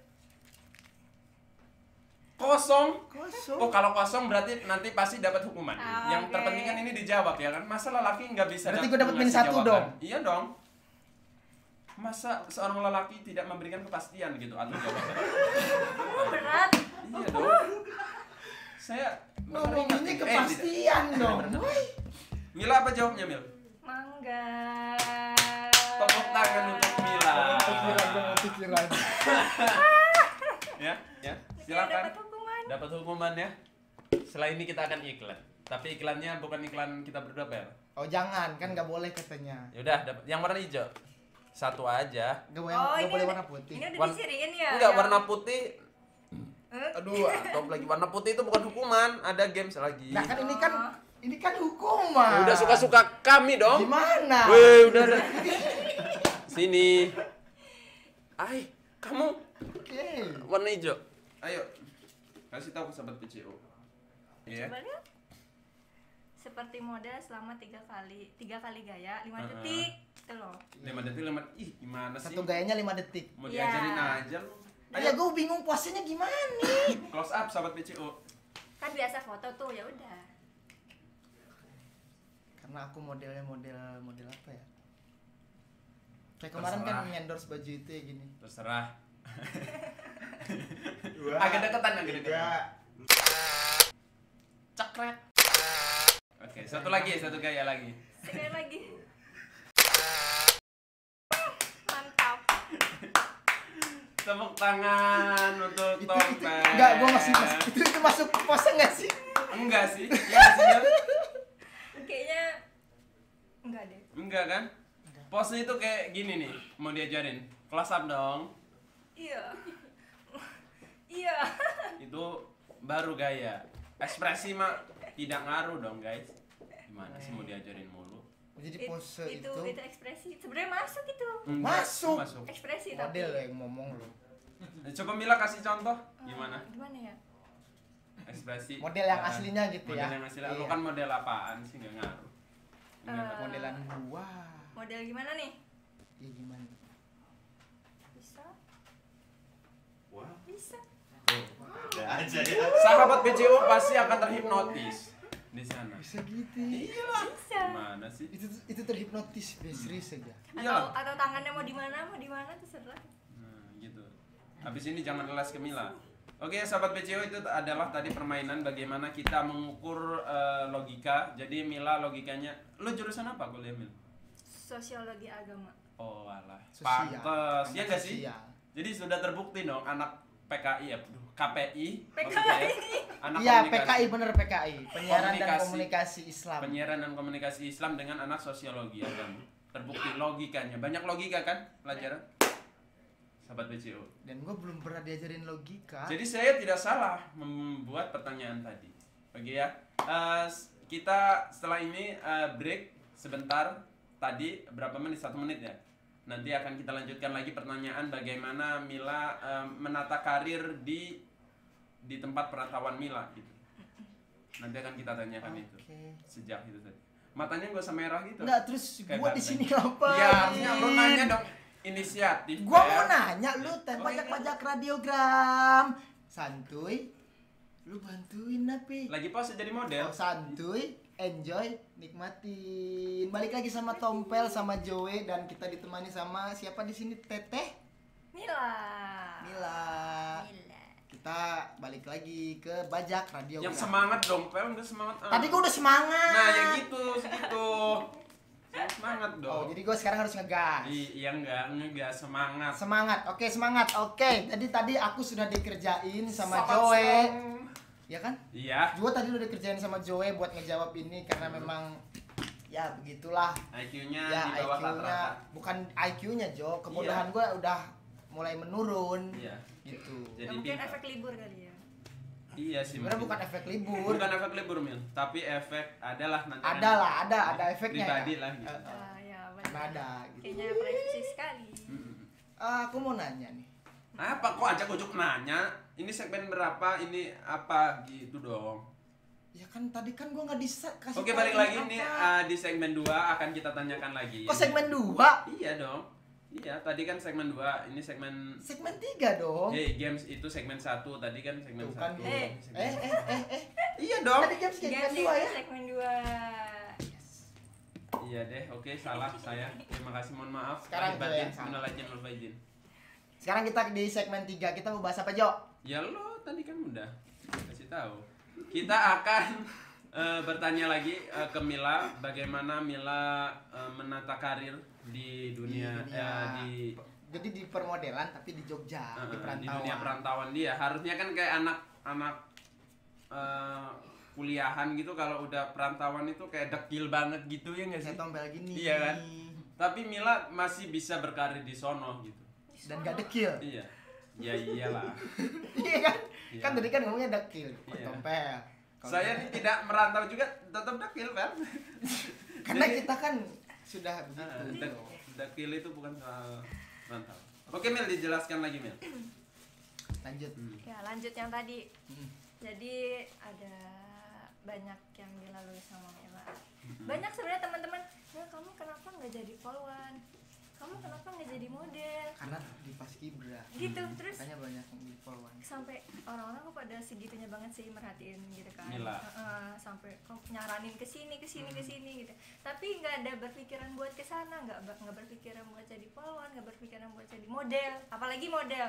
[SPEAKER 2] Kosong.
[SPEAKER 1] Kosong.
[SPEAKER 2] Oh, kalau kosong berarti nanti pasti dapat hukuman. Yang
[SPEAKER 3] Oke.
[SPEAKER 2] terpenting kan ini dijawab ya kan. Masa lelaki nggak bisa
[SPEAKER 1] Berarti gua dapat min
[SPEAKER 2] ngasih
[SPEAKER 1] 1
[SPEAKER 2] jawaban?
[SPEAKER 1] dong.
[SPEAKER 2] Iya dong. Masa seorang lelaki tidak memberikan kepastian gitu atau jawaban?
[SPEAKER 3] Berat.
[SPEAKER 2] Iya dong. Saya
[SPEAKER 1] Ngomonginnya
[SPEAKER 2] tidak.
[SPEAKER 1] kepastian dong. Woi.
[SPEAKER 2] Mila apa jawabnya, Mil?
[SPEAKER 3] Mangga.
[SPEAKER 2] Tepuk tangan untuk Mila.
[SPEAKER 1] Pikiran.
[SPEAKER 2] Ya.
[SPEAKER 3] Dia
[SPEAKER 2] Silakan.
[SPEAKER 3] dapat hukuman.
[SPEAKER 2] Dapat hukuman ya. Setelah ini kita akan iklan. Tapi iklannya bukan iklan kita berdua, Bel.
[SPEAKER 1] Oh, jangan, kan nggak boleh katanya.
[SPEAKER 2] Ya udah, yang warna hijau. Satu aja.
[SPEAKER 1] Nggak boleh warna putih.
[SPEAKER 3] Ini udah
[SPEAKER 2] Warna-
[SPEAKER 3] disiriin ya.
[SPEAKER 2] Enggak,
[SPEAKER 3] yang-
[SPEAKER 2] warna putih.
[SPEAKER 3] Eh?
[SPEAKER 2] Aduh, top lagi. Warna putih itu bukan hukuman, ada games lagi.
[SPEAKER 1] Nah, kan ini kan hukuman.
[SPEAKER 2] Ya udah suka-suka kami dong.
[SPEAKER 1] Gimana?
[SPEAKER 2] Weh, udah. Sini. Ai, kamu
[SPEAKER 1] Oke.
[SPEAKER 2] warna hijau. Ayo. Kasih tahu ke sahabat PCO. Iya.
[SPEAKER 3] Coba lihat. Seperti model selama 3 kali gaya 5 detik. Itu loh.
[SPEAKER 2] 5 detik 5. Ih, gimana sih?
[SPEAKER 1] Satu gayanya 5 detik.
[SPEAKER 2] Mau
[SPEAKER 3] Iya.
[SPEAKER 2] diajarin aja lu.
[SPEAKER 1] Ya gue bingung posenya gimana.
[SPEAKER 2] Close up sahabat PCO.
[SPEAKER 3] Kan biasa foto tuh, ya udah.
[SPEAKER 1] Karena aku modelnya model apa ya? Kayak kemarin
[SPEAKER 2] Terserah.
[SPEAKER 1] kan endorse baju itu ya gini.
[SPEAKER 2] Terserah.
[SPEAKER 4] Dua.
[SPEAKER 2] Agak deketan.
[SPEAKER 4] Tiga.
[SPEAKER 2] Cekrek. Oke, satu gaya lagi.
[SPEAKER 3] Sekali lagi. Mantap.
[SPEAKER 2] Tepuk tangan untuk Tompel.
[SPEAKER 1] Enggak, gue masih itu masuk pose nggak sih?
[SPEAKER 2] Enggak sih. Ya hasilnya
[SPEAKER 3] Kayaknya enggak deh.
[SPEAKER 2] enggak kan? Pose itu kayak gini nih, mau diajarin. Close up dong.
[SPEAKER 3] Iya. Iya.
[SPEAKER 2] Itu baru gaya. Ekspresi mah tidak ngaruh dong, guys. Gimana sih mau diajarin mulu?
[SPEAKER 1] Jadi pose
[SPEAKER 3] itu
[SPEAKER 1] itu
[SPEAKER 3] ekspresi. Sebenarnya masuk itu.
[SPEAKER 2] Enggak,
[SPEAKER 1] Masuk.
[SPEAKER 3] Ekspresi tapi.
[SPEAKER 1] model yang ngomong lo.
[SPEAKER 2] Coba Mila kasih contoh gimana?
[SPEAKER 3] Gimana ya?
[SPEAKER 2] Ekspresi.
[SPEAKER 1] Model yang aslinya gitu
[SPEAKER 2] model
[SPEAKER 1] ya.
[SPEAKER 2] yang aslinya.
[SPEAKER 1] Iya.
[SPEAKER 2] Lu kan model apaan sih enggak ngaruh.
[SPEAKER 1] Modelan gua.
[SPEAKER 3] Model gimana nih?
[SPEAKER 1] Ya gimana?
[SPEAKER 3] Bisa.
[SPEAKER 4] Wah,
[SPEAKER 3] Bisa.
[SPEAKER 4] ada aja ya.
[SPEAKER 2] Sahabat BCO pasti akan terhipnotis di sana.
[SPEAKER 1] Bisa gitu.
[SPEAKER 3] Bisa.
[SPEAKER 2] Gimana sih?
[SPEAKER 1] Itu terhipnotis, serius aja.
[SPEAKER 3] Atau tangannya mau di mana terserah.
[SPEAKER 2] Nah, gitu. Habis ini jangan lelas ke Mila. Oke, sahabat BCO, itu adalah tadi permainan bagaimana kita mengukur logika. Jadi Mila logikanya, lu jurusan apa kuliah Mil?
[SPEAKER 3] Sosiologi agama.
[SPEAKER 2] Oh alah,
[SPEAKER 1] Sosial.
[SPEAKER 2] pantes. Iya gak sih?
[SPEAKER 1] Sosial.
[SPEAKER 2] Jadi sudah terbukti dong anak PKI ya, KPI,
[SPEAKER 3] PKI.
[SPEAKER 2] maksudnya ya. Anak
[SPEAKER 1] Iya,
[SPEAKER 2] komunikasi.
[SPEAKER 1] PKI bener PKI. Penyiaran dan
[SPEAKER 2] Komunikasi.
[SPEAKER 1] komunikasi Islam.
[SPEAKER 2] Penyiaran dan komunikasi Islam dengan anak sosiologi agama. Terbukti logikanya. Banyak logika kan pelajaran? Sahabat BCO.
[SPEAKER 1] Dan gue belum pernah diajarin logika.
[SPEAKER 2] Jadi saya tidak salah membuat pertanyaan tadi. Oke ya. Kita setelah ini break sebentar. Tadi berapa menit? 1 menit ya. Nanti akan kita lanjutkan lagi pertanyaan bagaimana Mila menata karir di tempat perantauan Mila gitu. Nanti akan kita tanyakan itu. Sejak itu tadi. Matanya gak usah merah gitu.
[SPEAKER 1] Enggak, terus gua di sini ngapain?
[SPEAKER 2] Ya, harusnya lu nanya dong inisiatif.
[SPEAKER 1] Gua mau nanya lu pajak radiogram. Santuy. Lu bantuin tapi.
[SPEAKER 2] Lagi pause jadi model.
[SPEAKER 1] Santuy, enjoy, nikmatin. Balik lagi sama Tompel sama Joe dan kita ditemani sama siapa di sini? Teteh? Mila. Kita balik lagi ke bajak radio.
[SPEAKER 2] Yang semangat dong, Pel, udah semangat.
[SPEAKER 1] Tadi gua udah semangat.
[SPEAKER 2] Nah, ya gitu, segitu. Semangat dong.
[SPEAKER 1] Oh, jadi gua sekarang harus ngegas.
[SPEAKER 2] Iya enggak semangat.
[SPEAKER 1] Semangat. Oke, semangat. Oke. Jadi tadi aku sudah dikerjain sama Joe. Ya kan?
[SPEAKER 2] Iya.
[SPEAKER 1] Gua tadi udah dikerjain sama Joe buat ngejawab ini karena memang ya begitulah.
[SPEAKER 2] IQ-nya
[SPEAKER 1] Ya,
[SPEAKER 2] di bawah
[SPEAKER 1] IQ-nya
[SPEAKER 2] rata-rata.
[SPEAKER 1] bukan IQ-nya, Jo. Kemudahan gua udah mulai menurun.
[SPEAKER 2] Iya.
[SPEAKER 1] Gitu.
[SPEAKER 2] Jadi
[SPEAKER 3] mungkin
[SPEAKER 2] pintar.
[SPEAKER 3] efek libur kali ya.
[SPEAKER 2] Iya sih.
[SPEAKER 1] Sebenarnya
[SPEAKER 2] mungkin.
[SPEAKER 1] bukan efek libur.
[SPEAKER 2] Bukan efek libur, Mil, tapi efek adalah nanti.
[SPEAKER 1] Ada efeknya.
[SPEAKER 2] Pribadi
[SPEAKER 1] ya.
[SPEAKER 2] lah gitu.
[SPEAKER 3] Ya
[SPEAKER 1] Karena
[SPEAKER 3] benar.
[SPEAKER 1] ada gitu.
[SPEAKER 3] Kayaknya privasi sekali.
[SPEAKER 1] Aku mau nanya nih.
[SPEAKER 2] Apa kok ajak ujuk nanya? Ini segmen berapa? Ini apa gitu dong.
[SPEAKER 1] Ya kan tadi kan gua nggak kasih.
[SPEAKER 2] Oke,
[SPEAKER 1] tahu
[SPEAKER 2] balik lagi
[SPEAKER 1] apa.
[SPEAKER 2] nih di segmen 2 akan kita tanyakan lagi.
[SPEAKER 1] Kok segmen 2?
[SPEAKER 2] Iya dong. Iya, tadi kan segmen 2, ini segmen
[SPEAKER 1] Segmen 3 dong.
[SPEAKER 2] games itu segmen 1, tadi kan segmen
[SPEAKER 1] Tuh kan.
[SPEAKER 2] 1.
[SPEAKER 1] Iya
[SPEAKER 2] dong.
[SPEAKER 1] Tadi jam segmen
[SPEAKER 3] Ganti
[SPEAKER 1] 2 ya.
[SPEAKER 3] segmen 2.
[SPEAKER 2] Iya deh, oke salah saya. Terima kasih, mohon maaf.
[SPEAKER 1] Sekarang
[SPEAKER 2] Lahir
[SPEAKER 1] gue yang
[SPEAKER 2] batin,
[SPEAKER 1] salah.
[SPEAKER 2] minal aidin wal faizin.
[SPEAKER 1] Sekarang kita di segmen 3. Kita mau bahas apa, Jo?
[SPEAKER 2] Ya lo tadi kan udah kasih tahu. Kita akan bertanya lagi ke Mila, bagaimana Mila menata karir di dunia,
[SPEAKER 1] Jadi di permodelan tapi di Jogja, di perantauan.
[SPEAKER 2] di dunia perantauan dia. Harusnya kan kayak anak kuliahan gitu, kalau udah perantauan itu kayak dekil banget gitu ya nggak sih?
[SPEAKER 1] Saya tombel gini.
[SPEAKER 2] Iya kan? Tapi Mila masih bisa berkarir di sono gitu.
[SPEAKER 1] Dan gak dekil.
[SPEAKER 2] Iya. Ya iyalah.
[SPEAKER 1] Iya kan?
[SPEAKER 2] Iya.
[SPEAKER 1] Kan tadi kan ngomongnya dekil,
[SPEAKER 2] Iya.
[SPEAKER 1] tompel. Kalau
[SPEAKER 2] Saya tidak merantau juga tetap dekil, Fel.
[SPEAKER 1] karena
[SPEAKER 2] Jadi-
[SPEAKER 1] kita kan sudah begitu.
[SPEAKER 2] Dekil itu bukan soal merantau. Oke, Mil, dijelaskan lagi, Mil.
[SPEAKER 1] Lanjut.
[SPEAKER 3] Ya, lanjut yang tadi.
[SPEAKER 1] Hmm.
[SPEAKER 3] Jadi ada banyak yang dilalui sama Mila. Banyak sebenarnya teman-teman, "Mil, kamu kenapa nggak jadi polwan? Kamu kenapa nggak jadi model?"
[SPEAKER 1] Karena di Paskibra.
[SPEAKER 3] Gitu, terus
[SPEAKER 1] Makanya banyak yang di Polwan.
[SPEAKER 3] sampai orang-orang kok pada segitunya banget sih merhatiin gitu kan.
[SPEAKER 2] Mila.
[SPEAKER 3] Sampai kok nyaranin ke sini gitu. Tapi nggak ada berpikiran buat ke sana, nggak berpikiran buat jadi polwan, nggak berpikiran buat jadi model, apalagi model.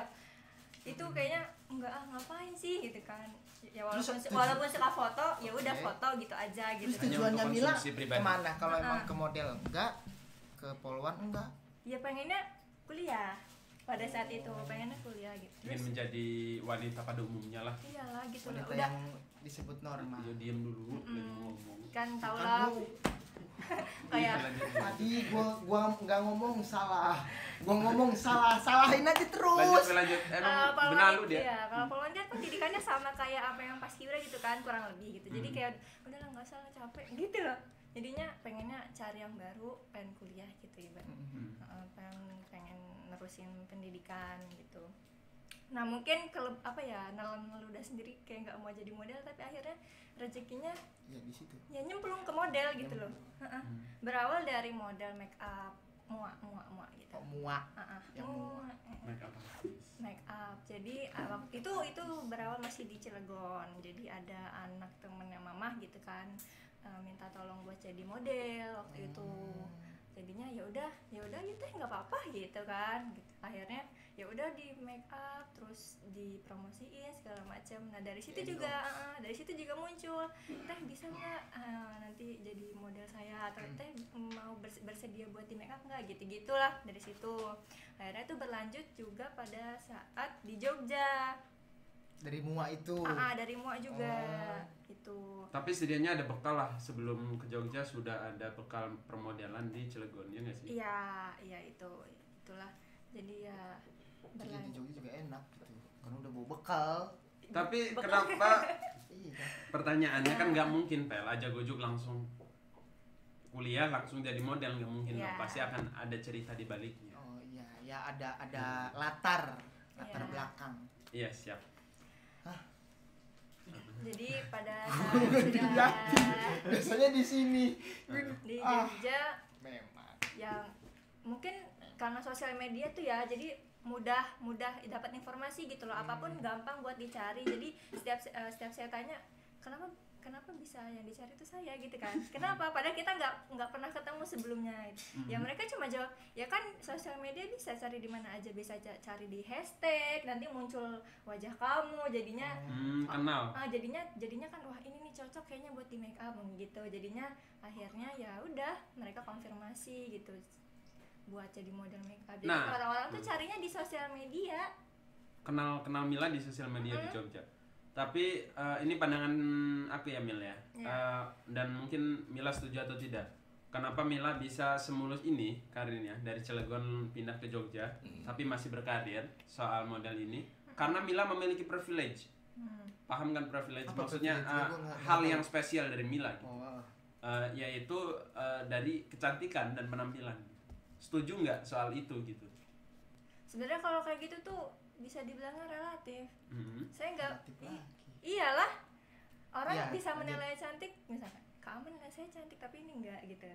[SPEAKER 3] Itu kayaknya ngapain sih gitu kan. Ya walaupun suka foto, ya udah
[SPEAKER 1] Oke.
[SPEAKER 3] foto gitu aja gitu.
[SPEAKER 1] Terus
[SPEAKER 2] Hanya
[SPEAKER 1] tujuannya
[SPEAKER 2] untuk
[SPEAKER 1] Mila
[SPEAKER 2] konsumsi pribadi.
[SPEAKER 1] kemana? Kalau emang ke model enggak, ke Polwan enggak.
[SPEAKER 3] Ya pengennya kuliah. Pada saat itu pengennya kuliah gitu.
[SPEAKER 2] Ingin
[SPEAKER 3] Terus
[SPEAKER 2] menjadi wanita pada umumnya lah.
[SPEAKER 3] iyalah gitu loh.
[SPEAKER 1] Wanita
[SPEAKER 3] Udah
[SPEAKER 1] yang disebut normal.
[SPEAKER 2] Ya diam dulu, lagi ngomong.
[SPEAKER 3] kan tau
[SPEAKER 1] Kan
[SPEAKER 3] lah
[SPEAKER 1] lu
[SPEAKER 3] kayak
[SPEAKER 2] Lanjut.
[SPEAKER 1] tadi gua nggak ngomong salah. Gua ngomong salahin aja terus.
[SPEAKER 2] Lanjut. Emang
[SPEAKER 3] Polwan
[SPEAKER 2] benalu
[SPEAKER 3] itu
[SPEAKER 2] dia.
[SPEAKER 3] ya, kalau Polwan kan pendidikannya sama kayak apa yang Paskibra gitu kan, kurang lebih gitu. Jadi kayak udah lah nggak usah lah, capek gitu loh. Jadinya pengennya cari yang baru, pengen kuliah gitu ibarat. Pengen nerusin pendidikan gitu. Nah mungkin kalau nalan ludah sendiri kayak nggak mau jadi model, tapi akhirnya rezekinya
[SPEAKER 1] Ya di situ.
[SPEAKER 3] ya nyemplung ke model gitu loh. Berawal dari model make up, muak gitu.
[SPEAKER 1] Kok muak? Yang
[SPEAKER 3] Muak.
[SPEAKER 2] Make up.
[SPEAKER 3] Make up. Jadi waktu itu berawal masih di Cilegon. Jadi ada anak temennya mamah gitu kan, minta tolong buat jadi model waktu itu. Jadinya ya udah gitu nggak apa-apa gitu kan. Gitu. Akhirnya ya udah di make up, terus dipromosiin segala macam. Nah dari situ juga muncul, teh bisa nggak nanti jadi model saya, atau teh mau bersedia buat di make up nggak, gitu gitulah. Dari situ akhirnya itu berlanjut juga pada saat di Jogja.
[SPEAKER 1] Dari muak itu.
[SPEAKER 3] Dari muak juga itu.
[SPEAKER 2] Tapi setidaknya ada bekal lah, sebelum ke Jogja sudah ada bekal permodelan di Cilegon, ya nggak sih?
[SPEAKER 3] Iya itulah. Jadi ya
[SPEAKER 1] Jadi di Jogja juga enak gitu. Kan udah bawa bekal.
[SPEAKER 2] Tapi kenapa
[SPEAKER 1] Iya.
[SPEAKER 2] Pertanyaannya kan nggak mungkin Pel aja Gojuk langsung kuliah langsung jadi model, nggak mungkin dong. Pasti akan ada cerita di baliknya.
[SPEAKER 1] Oh iya, ya ada latar belakang.
[SPEAKER 2] Iya, siap.
[SPEAKER 3] Jadi pada saat sudah
[SPEAKER 1] Biasanya di sini.
[SPEAKER 3] di Jogja
[SPEAKER 1] Memang.
[SPEAKER 3] yang mungkin karena sosial media tuh ya, jadi mudah dapat informasi gitu loh, apapun gampang buat dicari. Jadi setiap saya tanya kenapa bisa yang dicari itu saya gitu kan, kenapa, padahal kita nggak pernah ketemu sebelumnya. Ya mereka cuma jawab ya kan sosial media bisa cari di mana aja, bisa cari di hashtag, nanti muncul wajah kamu, jadinya
[SPEAKER 2] kenal.
[SPEAKER 3] jadinya kan wah ini nih cocok kayaknya buat di make up gitu. Jadinya akhirnya ya udah mereka konfirmasi gitu buat jadi model make up. Jadi orang-orang tuh carinya di sosial media.
[SPEAKER 2] Kenal Mila di sosial media di Jogja. Tapi ini pandangan aku ya Mil ya. Dan mungkin Mila setuju atau tidak. Kenapa Mila bisa semulus ini karirnya dari Cilegon pindah ke Jogja tapi masih berkarir soal model ini? Karena Mila memiliki privilege. Paham kan privilege? Maksudnya hal yang spesial dari Mila gitu. Yaitu dari kecantikan dan penampilan. Setuju nggak soal itu gitu?
[SPEAKER 3] Sebenarnya kalau kayak gitu tuh bisa dibilangnya relatif. Saya nggak,
[SPEAKER 1] Relatif
[SPEAKER 3] iyalah orang
[SPEAKER 1] ya,
[SPEAKER 3] bisa menilai cantik, misalkan kamu menilai saya cantik tapi ini enggak gitu,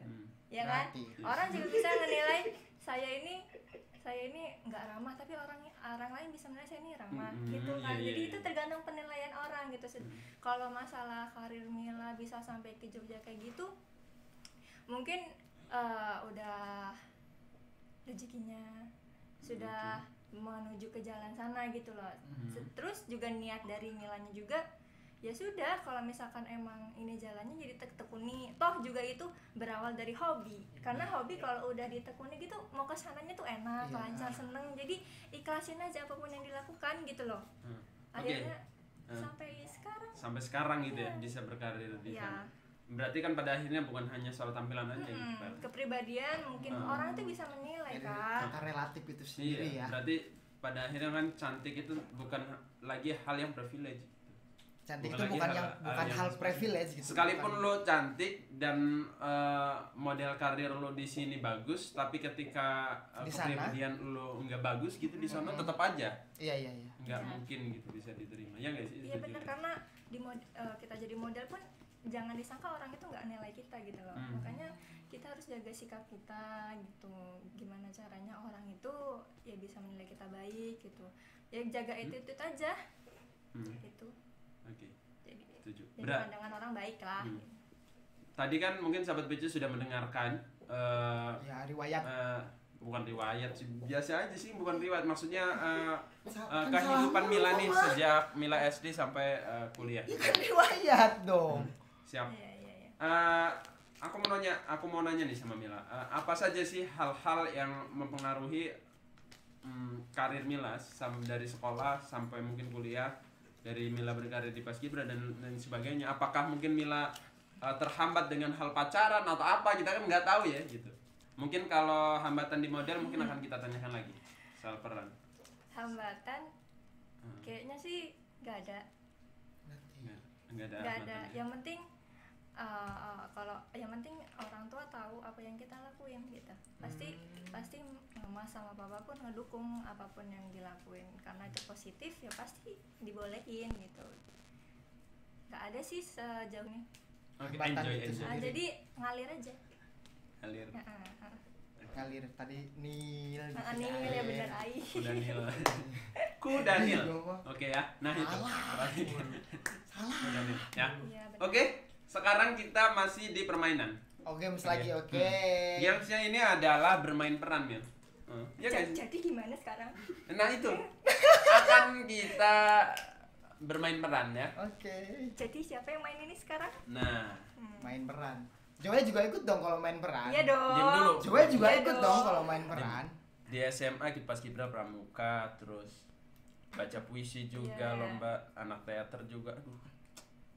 [SPEAKER 3] ya kan?
[SPEAKER 1] Relatif.
[SPEAKER 3] Orang juga bisa menilai saya ini nggak ramah tapi orang lain bisa menilai saya ini ramah gitu kan. Jadi itu tergantung penilaian orang gitu. Kalau masalah karir Mila bisa sampai ke Jogja kayak gitu, mungkin udah rezekinya sudah menuju ke jalan sana gitu loh. Terus juga niat dari Milanya juga ya sudah, kalau misalkan emang ini jalannya jadi tekuni, toh juga itu berawal dari hobi. Karena hobi kalau udah ditekuni gitu mau ke sananya tuh enak, lancar, seneng. Jadi ikhlasin aja apapun yang dilakukan gitu loh. Akhirnya sampai sekarang
[SPEAKER 2] gitu ya bisa berkarir di sana. Berarti kan pada akhirnya bukan hanya soal tampilan aja gitu.
[SPEAKER 3] Kepribadian mungkin orang itu bisa menilai kan.
[SPEAKER 1] Kata relatif itu sendiri ya.
[SPEAKER 2] Berarti pada akhirnya kan cantik itu bukan lagi hal yang privilege.
[SPEAKER 1] Cantik itu bukan hal privilege gitu.
[SPEAKER 2] Sekalipun lo cantik dan model karir lo di sini bagus, tapi ketika kepribadian lo nggak bagus gitu di sana tetap aja.
[SPEAKER 1] Iya.
[SPEAKER 2] Nggak mungkin gitu bisa diterima. Ya nggak sih?
[SPEAKER 3] Iya benar, karena kita jadi model pun jangan disangka orang itu nggak nilai kita gitu loh. Makanya kita harus jaga sikap kita gitu. Gimana caranya orang itu ya bisa menilai kita baik gitu. Ya jaga itu aja. Gitu.
[SPEAKER 2] Oke.
[SPEAKER 3] Jadi
[SPEAKER 2] setuju.
[SPEAKER 3] pandangan orang baik lah.
[SPEAKER 2] Tadi kan mungkin sahabat BC sudah mendengarkan
[SPEAKER 1] riwayat.
[SPEAKER 2] Bukan riwayat sih, biasa aja sih, bukan riwayat. Maksudnya kehidupan Mila nih sejak Mila SD sampai kuliah.
[SPEAKER 1] Itu kan riwayat dong.
[SPEAKER 2] Siap. Aku mau nanya nih sama Mila. Apa saja sih hal-hal yang mempengaruhi karir Mila dari sekolah sampai mungkin kuliah, dari Mila berkarir di Paskibra dan sebagainya? Apakah mungkin Mila terhambat dengan hal pacaran atau apa? Kita kan nggak tahu ya gitu. Mungkin kalau hambatan di model mungkin akan kita tanyakan lagi soal peran.
[SPEAKER 3] Hambatan kayaknya sih nggak ada.
[SPEAKER 2] Nggak ada.
[SPEAKER 3] Yang penting yang penting orang tua tahu apa yang kita lakuin gitu. Pasti mama sama papa pun ngedukung apapun yang dilakuin, karena itu positif ya pasti dibolehin gitu. Nggak ada sih sejauh ini.
[SPEAKER 2] Enjoy.
[SPEAKER 3] Jadi ngalir aja.
[SPEAKER 1] Ngalir tadi Nil.
[SPEAKER 3] Nil ya benar ai.
[SPEAKER 2] Kudanil. Oke ya. Nah itu. Salah. Ya. Oke. Sekarang kita masih di permainan.
[SPEAKER 1] Oke, lagi oke.
[SPEAKER 2] Gamesnya ini adalah bermain peran ya. Ya guys.
[SPEAKER 3] Jadi gimana sekarang?
[SPEAKER 2] Nah itu akan kita bermain peran ya.
[SPEAKER 1] Oke.
[SPEAKER 3] Jadi siapa yang main ini sekarang?
[SPEAKER 2] Nah.
[SPEAKER 1] Main peran. Joy juga ikut dong kalau main peran.
[SPEAKER 3] Iya dong.
[SPEAKER 2] Diam dulu.
[SPEAKER 1] Joy juga ikut dong kalau main peran.
[SPEAKER 2] Di SMA kita Paskibra Pramuka, terus baca puisi juga, lomba anak teater juga. Aduh.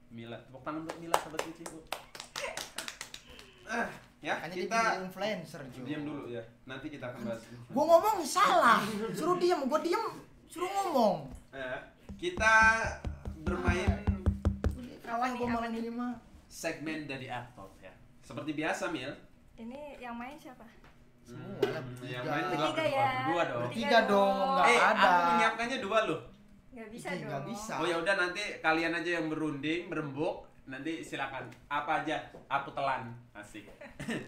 [SPEAKER 2] Mila, tepuk tangan untuk Mila sahabat puisi Bu. Ya,
[SPEAKER 1] Makanya
[SPEAKER 2] kita
[SPEAKER 1] jadi influencer juga.
[SPEAKER 2] diam dulu ya. Nanti kita akan bahas.
[SPEAKER 1] Gua ngomong salah. Suruh diam, gua diam, suruh ngomong.
[SPEAKER 2] Kita bermain
[SPEAKER 1] Kalah
[SPEAKER 3] nih,
[SPEAKER 1] gua
[SPEAKER 3] apa
[SPEAKER 1] malam
[SPEAKER 3] nih?
[SPEAKER 1] ini mah.
[SPEAKER 2] Segmen dari aktor ya. Seperti biasa Mil.
[SPEAKER 3] Ini yang main siapa?
[SPEAKER 1] Semua lah,
[SPEAKER 2] Yang
[SPEAKER 1] bertiga.
[SPEAKER 2] main
[SPEAKER 3] Bertiga ya.
[SPEAKER 2] berdua dong.
[SPEAKER 1] Bertiga dong, nggak ada.
[SPEAKER 2] Aku menyiapkannya 2 loh.
[SPEAKER 3] Nggak bisa
[SPEAKER 1] Ih,
[SPEAKER 3] dong.
[SPEAKER 1] nggak bisa.
[SPEAKER 2] Oh ya udah nanti kalian aja yang berunding, berembuk. Nanti silakan. Apa aja aku telan. Asik.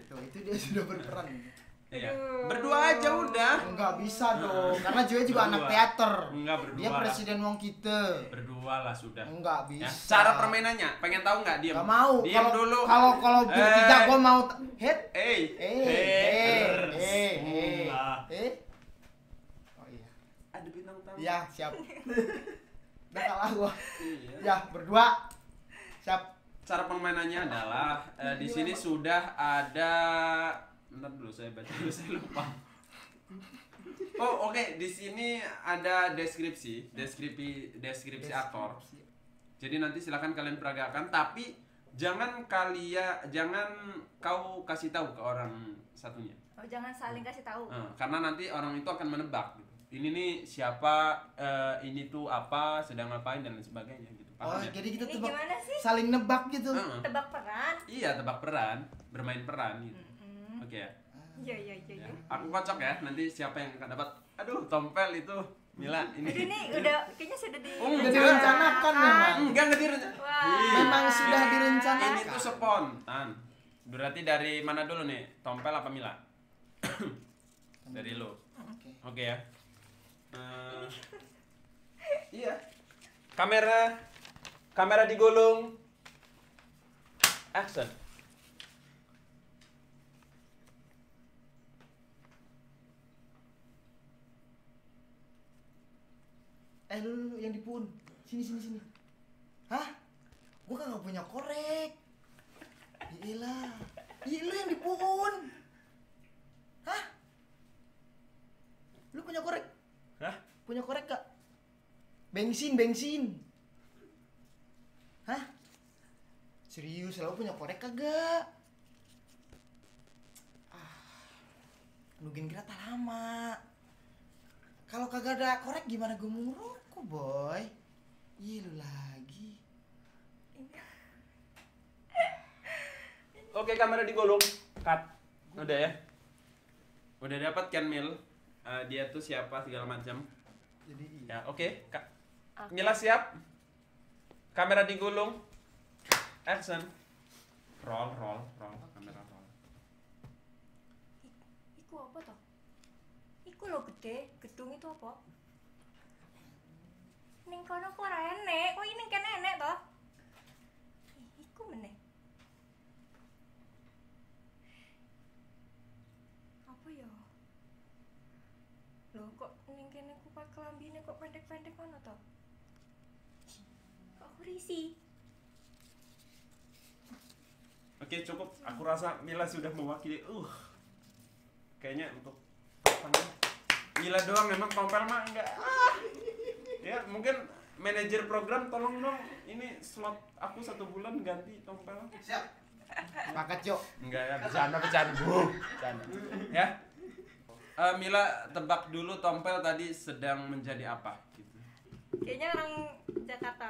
[SPEAKER 1] Tuh, itu dia sudah berperan.
[SPEAKER 2] Iya.
[SPEAKER 3] Aduh.
[SPEAKER 2] Berdua aja udah.
[SPEAKER 1] Enggak bisa dong, karena Joey juga anak
[SPEAKER 2] Berdua.
[SPEAKER 1] teater.
[SPEAKER 2] Enggak berdua.
[SPEAKER 1] Dia
[SPEAKER 2] lah.
[SPEAKER 1] presiden wong kita.
[SPEAKER 2] Berdua lah sudah.
[SPEAKER 1] Enggak
[SPEAKER 2] Ya.
[SPEAKER 1] bisa.
[SPEAKER 2] Cara permainannya, pengen tahu nggak? Diam.
[SPEAKER 1] Enggak mau.
[SPEAKER 2] Diam
[SPEAKER 1] Kalau
[SPEAKER 2] dulu.
[SPEAKER 1] kalau bertiga gua mau head. Oh iya.
[SPEAKER 2] Ada bintang tamu.
[SPEAKER 1] Iya, siap. Udah kalah gua.
[SPEAKER 2] Iya.
[SPEAKER 1] Ya, berdua. Siap.
[SPEAKER 2] Cara permainannya adalah di sini sudah ada. Bentar dulu saya baca dulu, saya lupa. Oh oke, di sini ada deskripsi aktor. Jadi nanti silakan kalian peragakan, tapi jangan kau kasih tahu ke orang satunya.
[SPEAKER 3] Oh, jangan saling kasih tahu.
[SPEAKER 2] Karena nanti orang itu akan menebak gitu. Ini nih siapa, ini tuh apa, sedang ngapain dan lain sebagainya gitu.
[SPEAKER 1] Oh,
[SPEAKER 2] Paham ya?
[SPEAKER 1] jadi kita
[SPEAKER 3] Ini
[SPEAKER 1] tebak,
[SPEAKER 3] gimana sih?
[SPEAKER 1] saling nebak gitu.
[SPEAKER 3] Tebak peran.
[SPEAKER 2] Iya, tebak peran, bermain peran gitu. Oke ya.
[SPEAKER 3] Iya.
[SPEAKER 2] Ya. Aku kocok ya, nanti siapa yang akan dapat. Aduh, tompel itu Mila ini.
[SPEAKER 3] Aduh, ini udah kayaknya sudah di.
[SPEAKER 1] Udah direncanakan memang.
[SPEAKER 2] Enggak direncanakan.
[SPEAKER 3] Wah.
[SPEAKER 1] Memang sudah direncanakan.
[SPEAKER 2] Ini tuh spontan. Berarti dari mana dulu nih? Tompel apa Mila? Dari lo.
[SPEAKER 1] Oke.
[SPEAKER 2] Oke ya. Iya. Kamera digulung. Action.
[SPEAKER 1] Lu yang di Pun. Sini. Hah? Gua kagak punya korek. Iyalah. Iya lu yang di Pun. Hah? Lu punya korek?
[SPEAKER 2] Hah?
[SPEAKER 1] Punya korek gak? Bensin. Hah? Serius, lu punya korek kagak? Nungguin kita tak lama. Kalau kagak ada korek gimana gue mau ngerokok, boy? Iya lu lagi.
[SPEAKER 2] Oke, kamera digulung. Cut. Udah ya. Udah dapat kan Mil? Dia tuh siapa segala macam.
[SPEAKER 1] Jadi
[SPEAKER 2] Ya, oke. Mila siap? Kamera digulung. Action. Roll. Kamera roll.
[SPEAKER 3] Iku apa toh? Iku lo gede, gedung itu apa? Ning kono kok ora enek, kok ini kan enek toh? Iku meneh. Apa ya? Loh kok ning kene ku pakai kelambine kok pendek-pendek ngono toh? Kok aku risih?
[SPEAKER 2] Oke, cukup. Aku rasa Mila sudah mewakili. Kayaknya untuk pasangan Mila doang, memang tompel mah enggak. Ya, mungkin manajer program tolong dong ini slot aku 1 bulan ganti tompel.
[SPEAKER 1] siap. Pakat, Cok.
[SPEAKER 2] Enggak ya, bercanda. Bercanda. Ya. Mila tebak dulu tompel tadi sedang menjadi apa gitu.
[SPEAKER 3] Kayaknya orang Jakarta.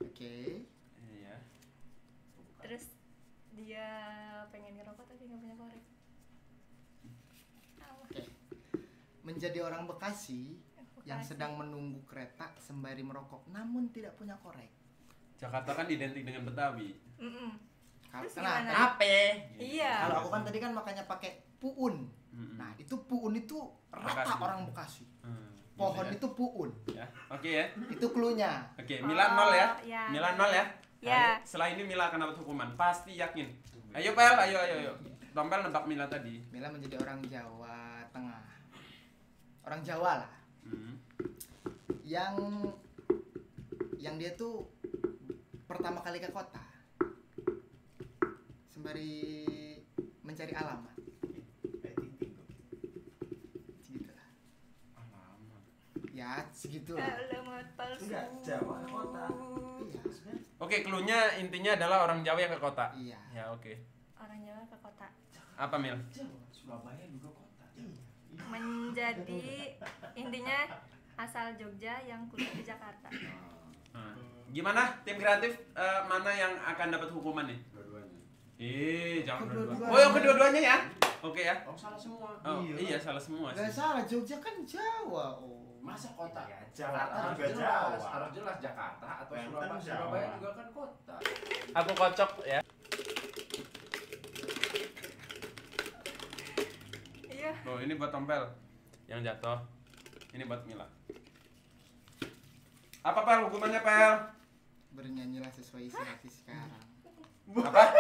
[SPEAKER 1] Oke.
[SPEAKER 2] Iya.
[SPEAKER 3] Terus dia pengen ngerokok tapi nggak punya korek.
[SPEAKER 1] Oke. Menjadi orang Bekasi yang sedang menunggu kereta sembari merokok namun tidak punya korek.
[SPEAKER 2] Jakarta kan identik dengan Betawi.
[SPEAKER 3] Terus
[SPEAKER 1] Nah,
[SPEAKER 3] gimana?
[SPEAKER 1] kenapa?
[SPEAKER 3] Iya.
[SPEAKER 1] Kalau aku kan tadi kan makanya pakai puun. Nah, itu puun itu rata
[SPEAKER 2] Bekasi.
[SPEAKER 1] orang Bekasi.
[SPEAKER 2] Gitu
[SPEAKER 1] Pohon
[SPEAKER 2] ya.
[SPEAKER 1] itu puun.
[SPEAKER 2] Ya. Oke ya.
[SPEAKER 1] Itu cluenya.
[SPEAKER 2] Oke, Mila 0 ya.
[SPEAKER 3] Ya.
[SPEAKER 2] Mila 0 ya.
[SPEAKER 3] Ya.
[SPEAKER 2] Ayo, setelah ini Mila akan dapat hukuman, pasti yakin. Ayo Pel, ayo. Tompel nebak Mila tadi.
[SPEAKER 1] Mila menjadi orang Jawa Tengah. Orang Jawa lah. Yang dia tuh pertama kali ke kota sembari mencari alamat. Segitulah.
[SPEAKER 2] Alamat.
[SPEAKER 1] Ya, segitulah.
[SPEAKER 3] Alamat palsu.
[SPEAKER 4] Enggak, Jawa kota.
[SPEAKER 1] Iya.
[SPEAKER 2] Oke, cluenya intinya adalah orang Jawa yang ke kota.
[SPEAKER 1] Iya.
[SPEAKER 2] Ya, oke.
[SPEAKER 3] Orang Jawa ke kota.
[SPEAKER 2] Apa Mil?
[SPEAKER 4] Jawa, Surabaya juga kota.
[SPEAKER 3] Menjadi intinya asal Jogja yang kuliah di Jakarta.
[SPEAKER 2] Gimana tim kreatif, mana yang akan dapat hukuman nih?
[SPEAKER 4] Dua-duanya.
[SPEAKER 2] Jangan
[SPEAKER 1] Kedua-duanya.
[SPEAKER 2] dua-duanya. Oh, yang kedua-duanya ya? Oke ya.
[SPEAKER 4] Oh, salah semua.
[SPEAKER 2] Oh, iya salah semua
[SPEAKER 1] Gak
[SPEAKER 2] sih.
[SPEAKER 1] salah, Jogja kan Jawa. Oh.
[SPEAKER 4] Masa kota?
[SPEAKER 5] Iya,
[SPEAKER 4] Jakarta
[SPEAKER 5] Jakarta
[SPEAKER 4] juga
[SPEAKER 5] juga
[SPEAKER 4] Jawa.
[SPEAKER 5] Jawa.
[SPEAKER 4] Harus jelas Jakarta atau
[SPEAKER 5] Banten
[SPEAKER 4] Surabaya.
[SPEAKER 5] Jawa.
[SPEAKER 4] Surabaya juga kan kota.
[SPEAKER 2] Aku kocok ya.
[SPEAKER 3] Iya.
[SPEAKER 2] Oh, ini buat Tompel yang jatuh. Ini buat Mila. Apa Pel hukumannya Pel?
[SPEAKER 1] Bernyanyilah sesuai isi hati sekarang.
[SPEAKER 2] Apa?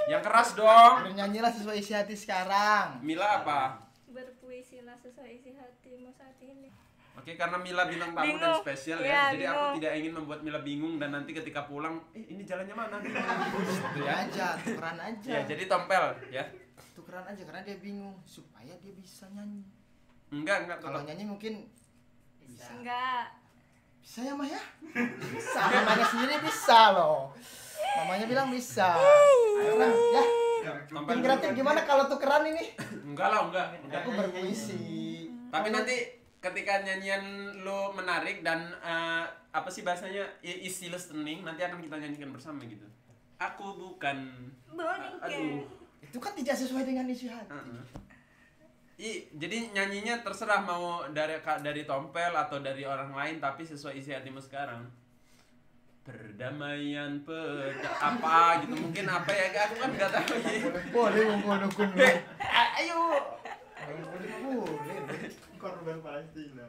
[SPEAKER 2] Yang keras dong.
[SPEAKER 1] Bernyanyilah sesuai isi hati sekarang.
[SPEAKER 2] Mila apa?
[SPEAKER 3] Berpuisilah sesuai isi hatimu saat ini.
[SPEAKER 2] Oke, karena Mila bintang tamu dan
[SPEAKER 3] Bingung.
[SPEAKER 2] spesial
[SPEAKER 3] Iya,
[SPEAKER 2] ya. Jadi aku
[SPEAKER 3] bingung.
[SPEAKER 2] tidak ingin membuat Mila bingung dan nanti ketika pulang, ini jalannya mana? Gitu
[SPEAKER 1] Ya aja, tukeran aja.
[SPEAKER 2] Ya, jadi Tompel ya.
[SPEAKER 1] Tukeran aja karena dia bingung supaya dia bisa nyanyi.
[SPEAKER 2] Enggak
[SPEAKER 1] Kalau
[SPEAKER 2] tetap.
[SPEAKER 1] nyanyi mungkin
[SPEAKER 3] Enggak.
[SPEAKER 1] bisa ya Mah ya? Bisa, mamanya sendiri bisa loh. Mamanya bilang bisa. Ayo lah, ya.
[SPEAKER 2] Tompel
[SPEAKER 1] Tim kreatif gimana kalau tukeran ini?
[SPEAKER 2] Enggak lah, enggak.
[SPEAKER 1] Aku berpuisi.
[SPEAKER 2] Tapi nanti ketika nyanyian lo menarik dan apa sih bahasanya easy listening, nanti akan kita nyanyikan bersama gitu. Aku bukan. Aduh.
[SPEAKER 1] Itu kan tidak sesuai dengan isi hati.
[SPEAKER 2] Jadi nyanyinya terserah mau dari Tompel atau dari orang lain tapi sesuai isi hatimu sekarang. Perdamaian apa gitu mungkin apa ya aku kan nggak tahu ya.
[SPEAKER 1] Boleh menggunakan.
[SPEAKER 2] Ayo.
[SPEAKER 1] Boleh.
[SPEAKER 5] Korban Palestina.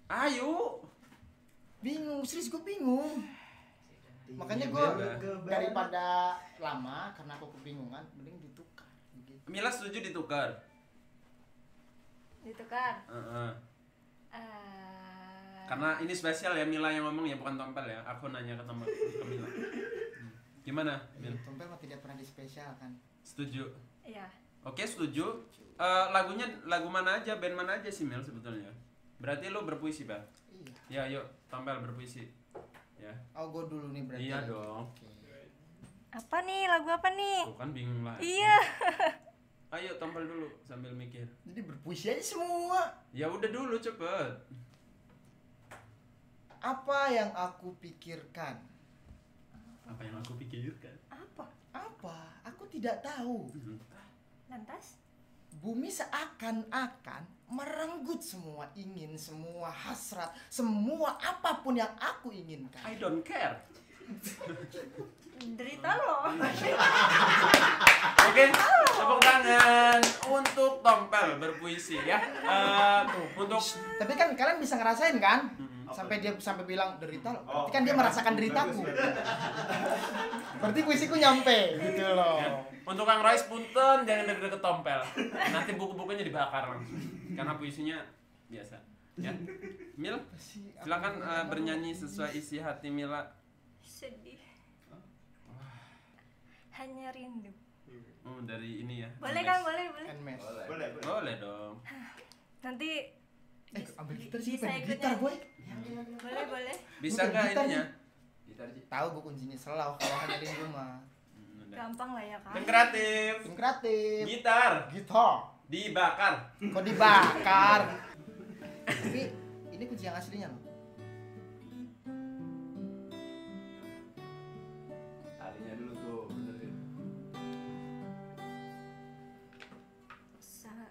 [SPEAKER 2] Ayo.
[SPEAKER 1] Bingung, serius gue bingung. Makanya gue daripada lama karena aku kebingungan, mending ditukar. Gitu.
[SPEAKER 2] Mila setuju ditukar.
[SPEAKER 3] Ditukar.
[SPEAKER 2] Karena ini spesial ya Mila yang ngomong ya bukan Tompel ya. Aku nanya ke Mila. Gimana, Mil?
[SPEAKER 1] Tompel mah tidak pernah dispesialkan.
[SPEAKER 2] Setuju.
[SPEAKER 3] Iya.
[SPEAKER 2] Oke, setuju. Lagunya lagu mana aja, band mana aja sih Mil sebetulnya? Berarti lo berpuisi, Bang?
[SPEAKER 1] Iya.
[SPEAKER 2] Ya, yuk, Tompel berpuisi. Ya.
[SPEAKER 1] Oh, gue dulu nih berarti.
[SPEAKER 2] Iya dong.
[SPEAKER 1] Oke.
[SPEAKER 3] Apa nih? Lagu apa nih?
[SPEAKER 2] Tuh kan bingung lah.
[SPEAKER 3] Iya.
[SPEAKER 2] Ayo Tompel dulu sambil mikir.
[SPEAKER 1] Jadi berpuisi aja semua.
[SPEAKER 2] Ya udah dulu cepet.
[SPEAKER 1] Apa yang aku pikirkan?
[SPEAKER 2] Apa yang aku pikirkan?
[SPEAKER 1] Apa? Aku tidak tahu.
[SPEAKER 3] Lantas?
[SPEAKER 1] Bumi seakan-akan merenggut semua ingin, semua hasrat, semua apapun yang aku inginkan.
[SPEAKER 2] I don't care.
[SPEAKER 3] Derita loh.
[SPEAKER 2] Oke, tepuk tangan untuk Tompel berpuisi ya. Untuk
[SPEAKER 1] Tapi kan kalian bisa ngerasain kan? Sampai dia bilang derita loh. Berarti kan dia merasakan deritaku. Berarti puisiku nyampe gitu loh.
[SPEAKER 2] ya, untuk Kang Royce punten jangan deket-deket Tompel. Nanti buku-bukunya dibakar langsung. Karena puisinya biasa. Ya. Mil, silakan bernyanyi sesuai isi hati Mila.
[SPEAKER 3] Sedih. Hanya rindu.
[SPEAKER 2] Oh, dari ini ya.
[SPEAKER 3] Boleh
[SPEAKER 2] Mes.
[SPEAKER 3] kan? Boleh.
[SPEAKER 1] Handmade.
[SPEAKER 5] Boleh.
[SPEAKER 2] Boleh dong.
[SPEAKER 3] Nanti
[SPEAKER 1] Ambil gitar sih,
[SPEAKER 3] bisa
[SPEAKER 1] pengen
[SPEAKER 3] ikut
[SPEAKER 1] gitar
[SPEAKER 3] nyanyi.
[SPEAKER 1] boy.
[SPEAKER 3] Boleh.
[SPEAKER 2] Bisa
[SPEAKER 1] Bukan
[SPEAKER 2] nggak
[SPEAKER 1] gitar
[SPEAKER 2] ininya?
[SPEAKER 4] Gitar sih.
[SPEAKER 1] Tahu gue kuncinya selau kalau hanya di rumah.
[SPEAKER 2] Udah.
[SPEAKER 3] Gampang lah ya kan?
[SPEAKER 2] Tim kreatif.
[SPEAKER 1] Tim kreatif.
[SPEAKER 2] Gitar
[SPEAKER 1] Gitar.
[SPEAKER 2] dibakar.
[SPEAKER 1] Kok dibakar? Tapi ini kunci yang aslinya loh.
[SPEAKER 4] Tadinya dulu tuh benerin.
[SPEAKER 3] Saat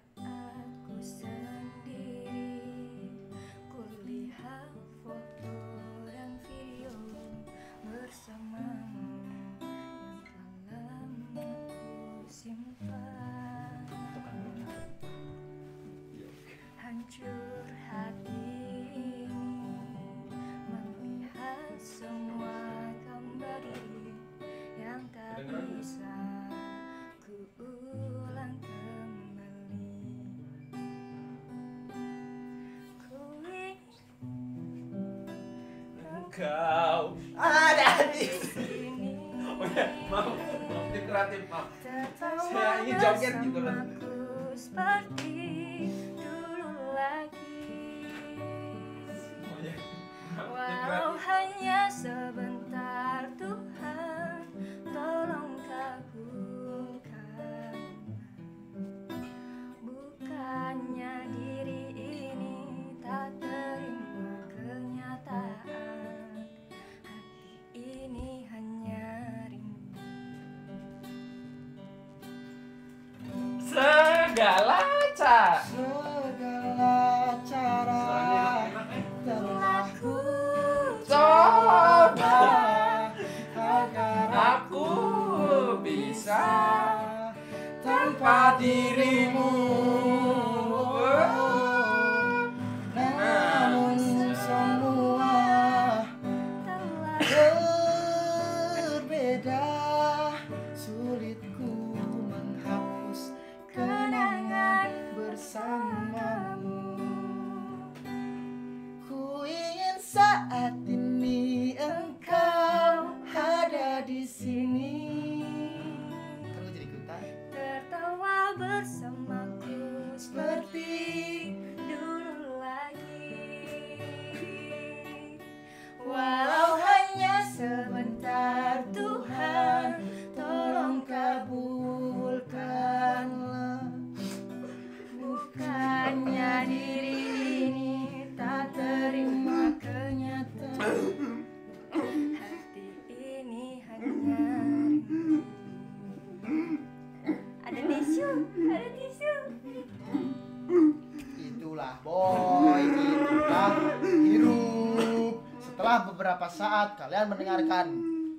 [SPEAKER 3] ku sendiri, kulihat foto dan video bersamamu yang telah lama ku simpan. Hancur hati ini melihat semua kembali yang tak bisa ku ulang kembali. Ku ingin
[SPEAKER 2] Engkau
[SPEAKER 1] Ada di
[SPEAKER 3] sini.
[SPEAKER 2] Oh ya, maaf tim kreatif, maaf.
[SPEAKER 3] Tertawa
[SPEAKER 2] Saya ingin joget gitu kan.
[SPEAKER 3] bersamaku seperti dulu lagi.
[SPEAKER 2] Oh ya.
[SPEAKER 3] Walau hanya sebentar, Tuhan, tolong kabulkan. Bukannya diri ini tak terima kenyataan, hati
[SPEAKER 1] dirimu. Namun semua berbeda, sulit ku menghapus kenangan bersamamu. Ku ingin saat ini engkau ada di sini. Kalau jadi ikutan
[SPEAKER 3] tertawa bersamaku seperti dulu lagi. Walau hanya sebentar, Tuhan tolong kabulkanlah. Bukannya diri ini tak terima kenyataan, hati ini hanya rindu. Ada tisu, ada tisu.
[SPEAKER 1] itulah boy, itulah hirup. Setelah beberapa saat kalian mendengarkan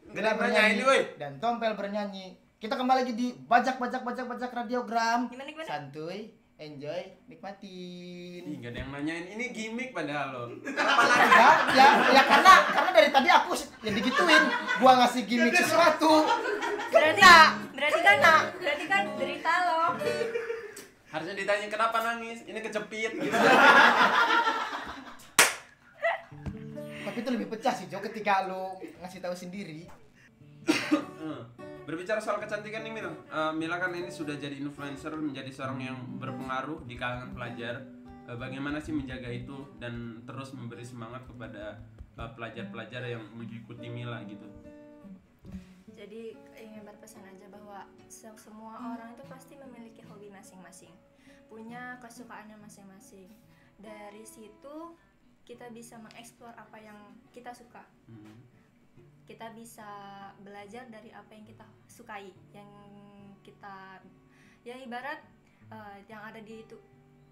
[SPEAKER 2] Gede bernyanyi, woi.
[SPEAKER 1] dan Tompel bernyanyi, kita kembali lagi di bajak radiogram.
[SPEAKER 3] Gimana?
[SPEAKER 1] Santuy, enjoy, nikmatin.
[SPEAKER 2] Ih, gak ada yang nanyain, ini gimmick padahal lo.
[SPEAKER 1] Ya karena dari tadi aku yang digituin, gua ngasih gimmick sesuatu.
[SPEAKER 3] Berarti kan derita lo.
[SPEAKER 2] Harusnya ditanya kenapa nangis, ini kecepit gitu.
[SPEAKER 1] Tapi itu lebih pecah sih Jo ketika lu ngasih tahu sendiri.
[SPEAKER 2] Berbicara soal kecantikan nih Mil, Mila kan ini sudah jadi influencer, menjadi seorang yang berpengaruh di kalangan pelajar. Bagaimana sih menjaga itu dan terus memberi semangat kepada pelajar-pelajar yang mengikuti Mila gitu?
[SPEAKER 3] Jadi ingin berpesan aja bahwa semua orang itu pasti memiliki hobi masing-masing, punya kesukaannya masing-masing. Dari situ kita bisa mengeksplor apa yang kita suka. Kita bisa belajar dari apa yang kita sukai, yang kita ya ibarat yang ada di itu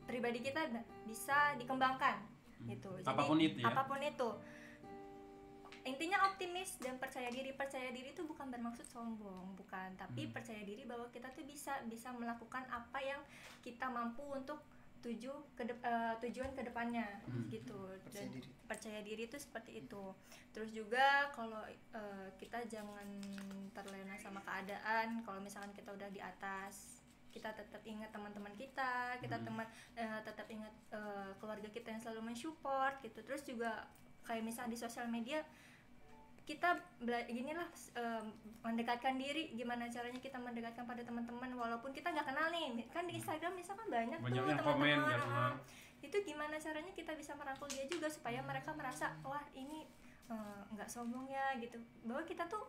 [SPEAKER 3] pribadi kita bisa dikembangkan gitu. Jadi
[SPEAKER 2] Apapun itu ya.
[SPEAKER 3] apapun itu. Intinya optimis dan percaya diri. Percaya diri itu bukan bermaksud sombong, bukan, tapi percaya diri bahwa kita tuh bisa melakukan apa yang kita mampu untuk tujuan kedepannya gitu. Dan percaya diri itu seperti itu. Terus juga kalau kita jangan terlena sama keadaan. Kalau misalkan kita udah di atas, kita tetap ingat teman-teman kita tetap ingat keluarga kita yang selalu mensupport gitu. Terus juga kayak misalnya di sosial media kita mendekatkan diri, gimana caranya kita mendekatkan pada teman-teman walaupun kita nggak kenal nih. Kan di Instagram misalkan banyak tuh
[SPEAKER 2] yang komen
[SPEAKER 3] teman-teman. Itu gimana caranya kita bisa merangkul dia juga supaya mereka merasa wah ini nggak sombong ya gitu, bahwa kita tuh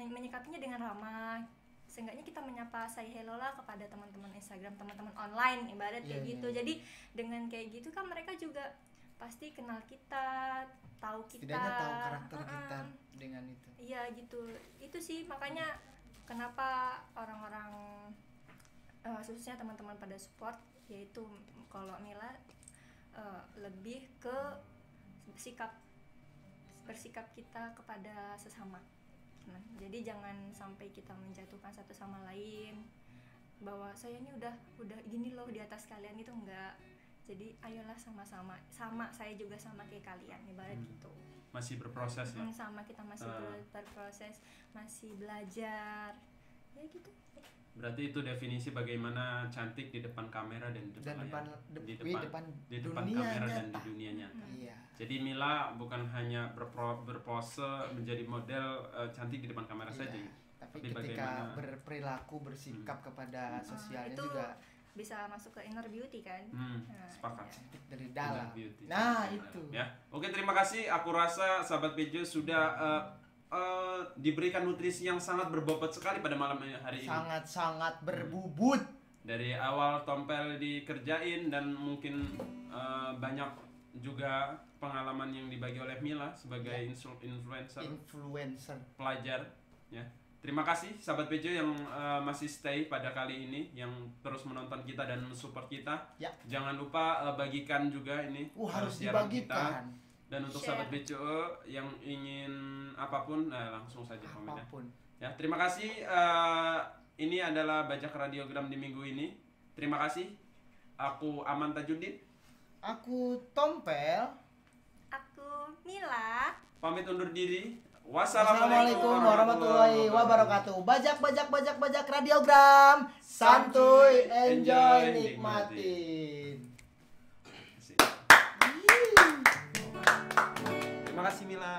[SPEAKER 3] menyikapinya dengan ramah. Seenggaknya kita menyapa say hello lah kepada teman-teman Instagram, teman-teman online ibarat kayak gitu. Jadi dengan kayak gitu kan mereka juga pasti kenal kita, tahu kita,
[SPEAKER 1] setidaknya tahu karakter kita dengan itu.
[SPEAKER 3] Iya gitu. Itu sih makanya kenapa orang-orang khususnya teman-teman pada support, yaitu kalau Mila lebih ke bersikap kita kepada sesama. Nah, jadi jangan sampai kita menjatuhkan satu sama lain bahwa saya ini udah gini loh di atas kalian, itu enggak. Jadi ayolah sama-sama, saya juga sama kayak kalian ibarat gitu.
[SPEAKER 2] Masih berproses ya.
[SPEAKER 3] Sama kita masih berproses, masih belajar. Ya gitu.
[SPEAKER 2] Berarti itu definisi bagaimana cantik di depan kamera dan di depan
[SPEAKER 1] dunia
[SPEAKER 2] kamera
[SPEAKER 1] nyata.
[SPEAKER 2] dan di dunia nyata.
[SPEAKER 1] Iya.
[SPEAKER 2] Jadi Mila bukan hanya berpose menjadi model cantik di depan kamera saja.
[SPEAKER 1] Tapi ketika berperilaku, bersikap kepada sosialnya
[SPEAKER 3] itu
[SPEAKER 1] juga
[SPEAKER 3] bisa masuk ke inner beauty kan.
[SPEAKER 2] Sepakat.
[SPEAKER 1] cantik dari dalam.
[SPEAKER 2] Beauty.
[SPEAKER 1] Nah, itu.
[SPEAKER 2] Ya. Oke, terima kasih. Aku rasa sahabat Bejo sudah diberikan nutrisi yang sangat berbobot sekali pada malam hari ini.
[SPEAKER 1] Sangat berbubut.
[SPEAKER 2] Dari awal Tompel dikerjain dan mungkin banyak juga pengalaman yang dibagi oleh Mila sebagai influencer pelajar ya. Terima kasih sahabat Bejo yang masih stay pada kali ini, yang terus menonton kita dan mensupport kita.
[SPEAKER 1] Ya.
[SPEAKER 2] Jangan lupa bagikan juga ini
[SPEAKER 1] Harus
[SPEAKER 2] siaran
[SPEAKER 1] dibagikan.
[SPEAKER 2] Dan untuk sahabat Bejo yang ingin apapun langsung saja komennya.
[SPEAKER 1] Apapun.
[SPEAKER 2] Ya, terima kasih. Ini ini adalah Bajak Radiogram di minggu ini. Terima kasih. Aku Aman Tajuddin.
[SPEAKER 1] Aku Tompel.
[SPEAKER 3] Aku Mila.
[SPEAKER 2] Pamit undur diri.
[SPEAKER 1] Wassalamualaikum warahmatullahi wabarakatuh. Bajak radiogram. Santuy, enjoy, nikmatin.
[SPEAKER 2] Terima kasih Mila.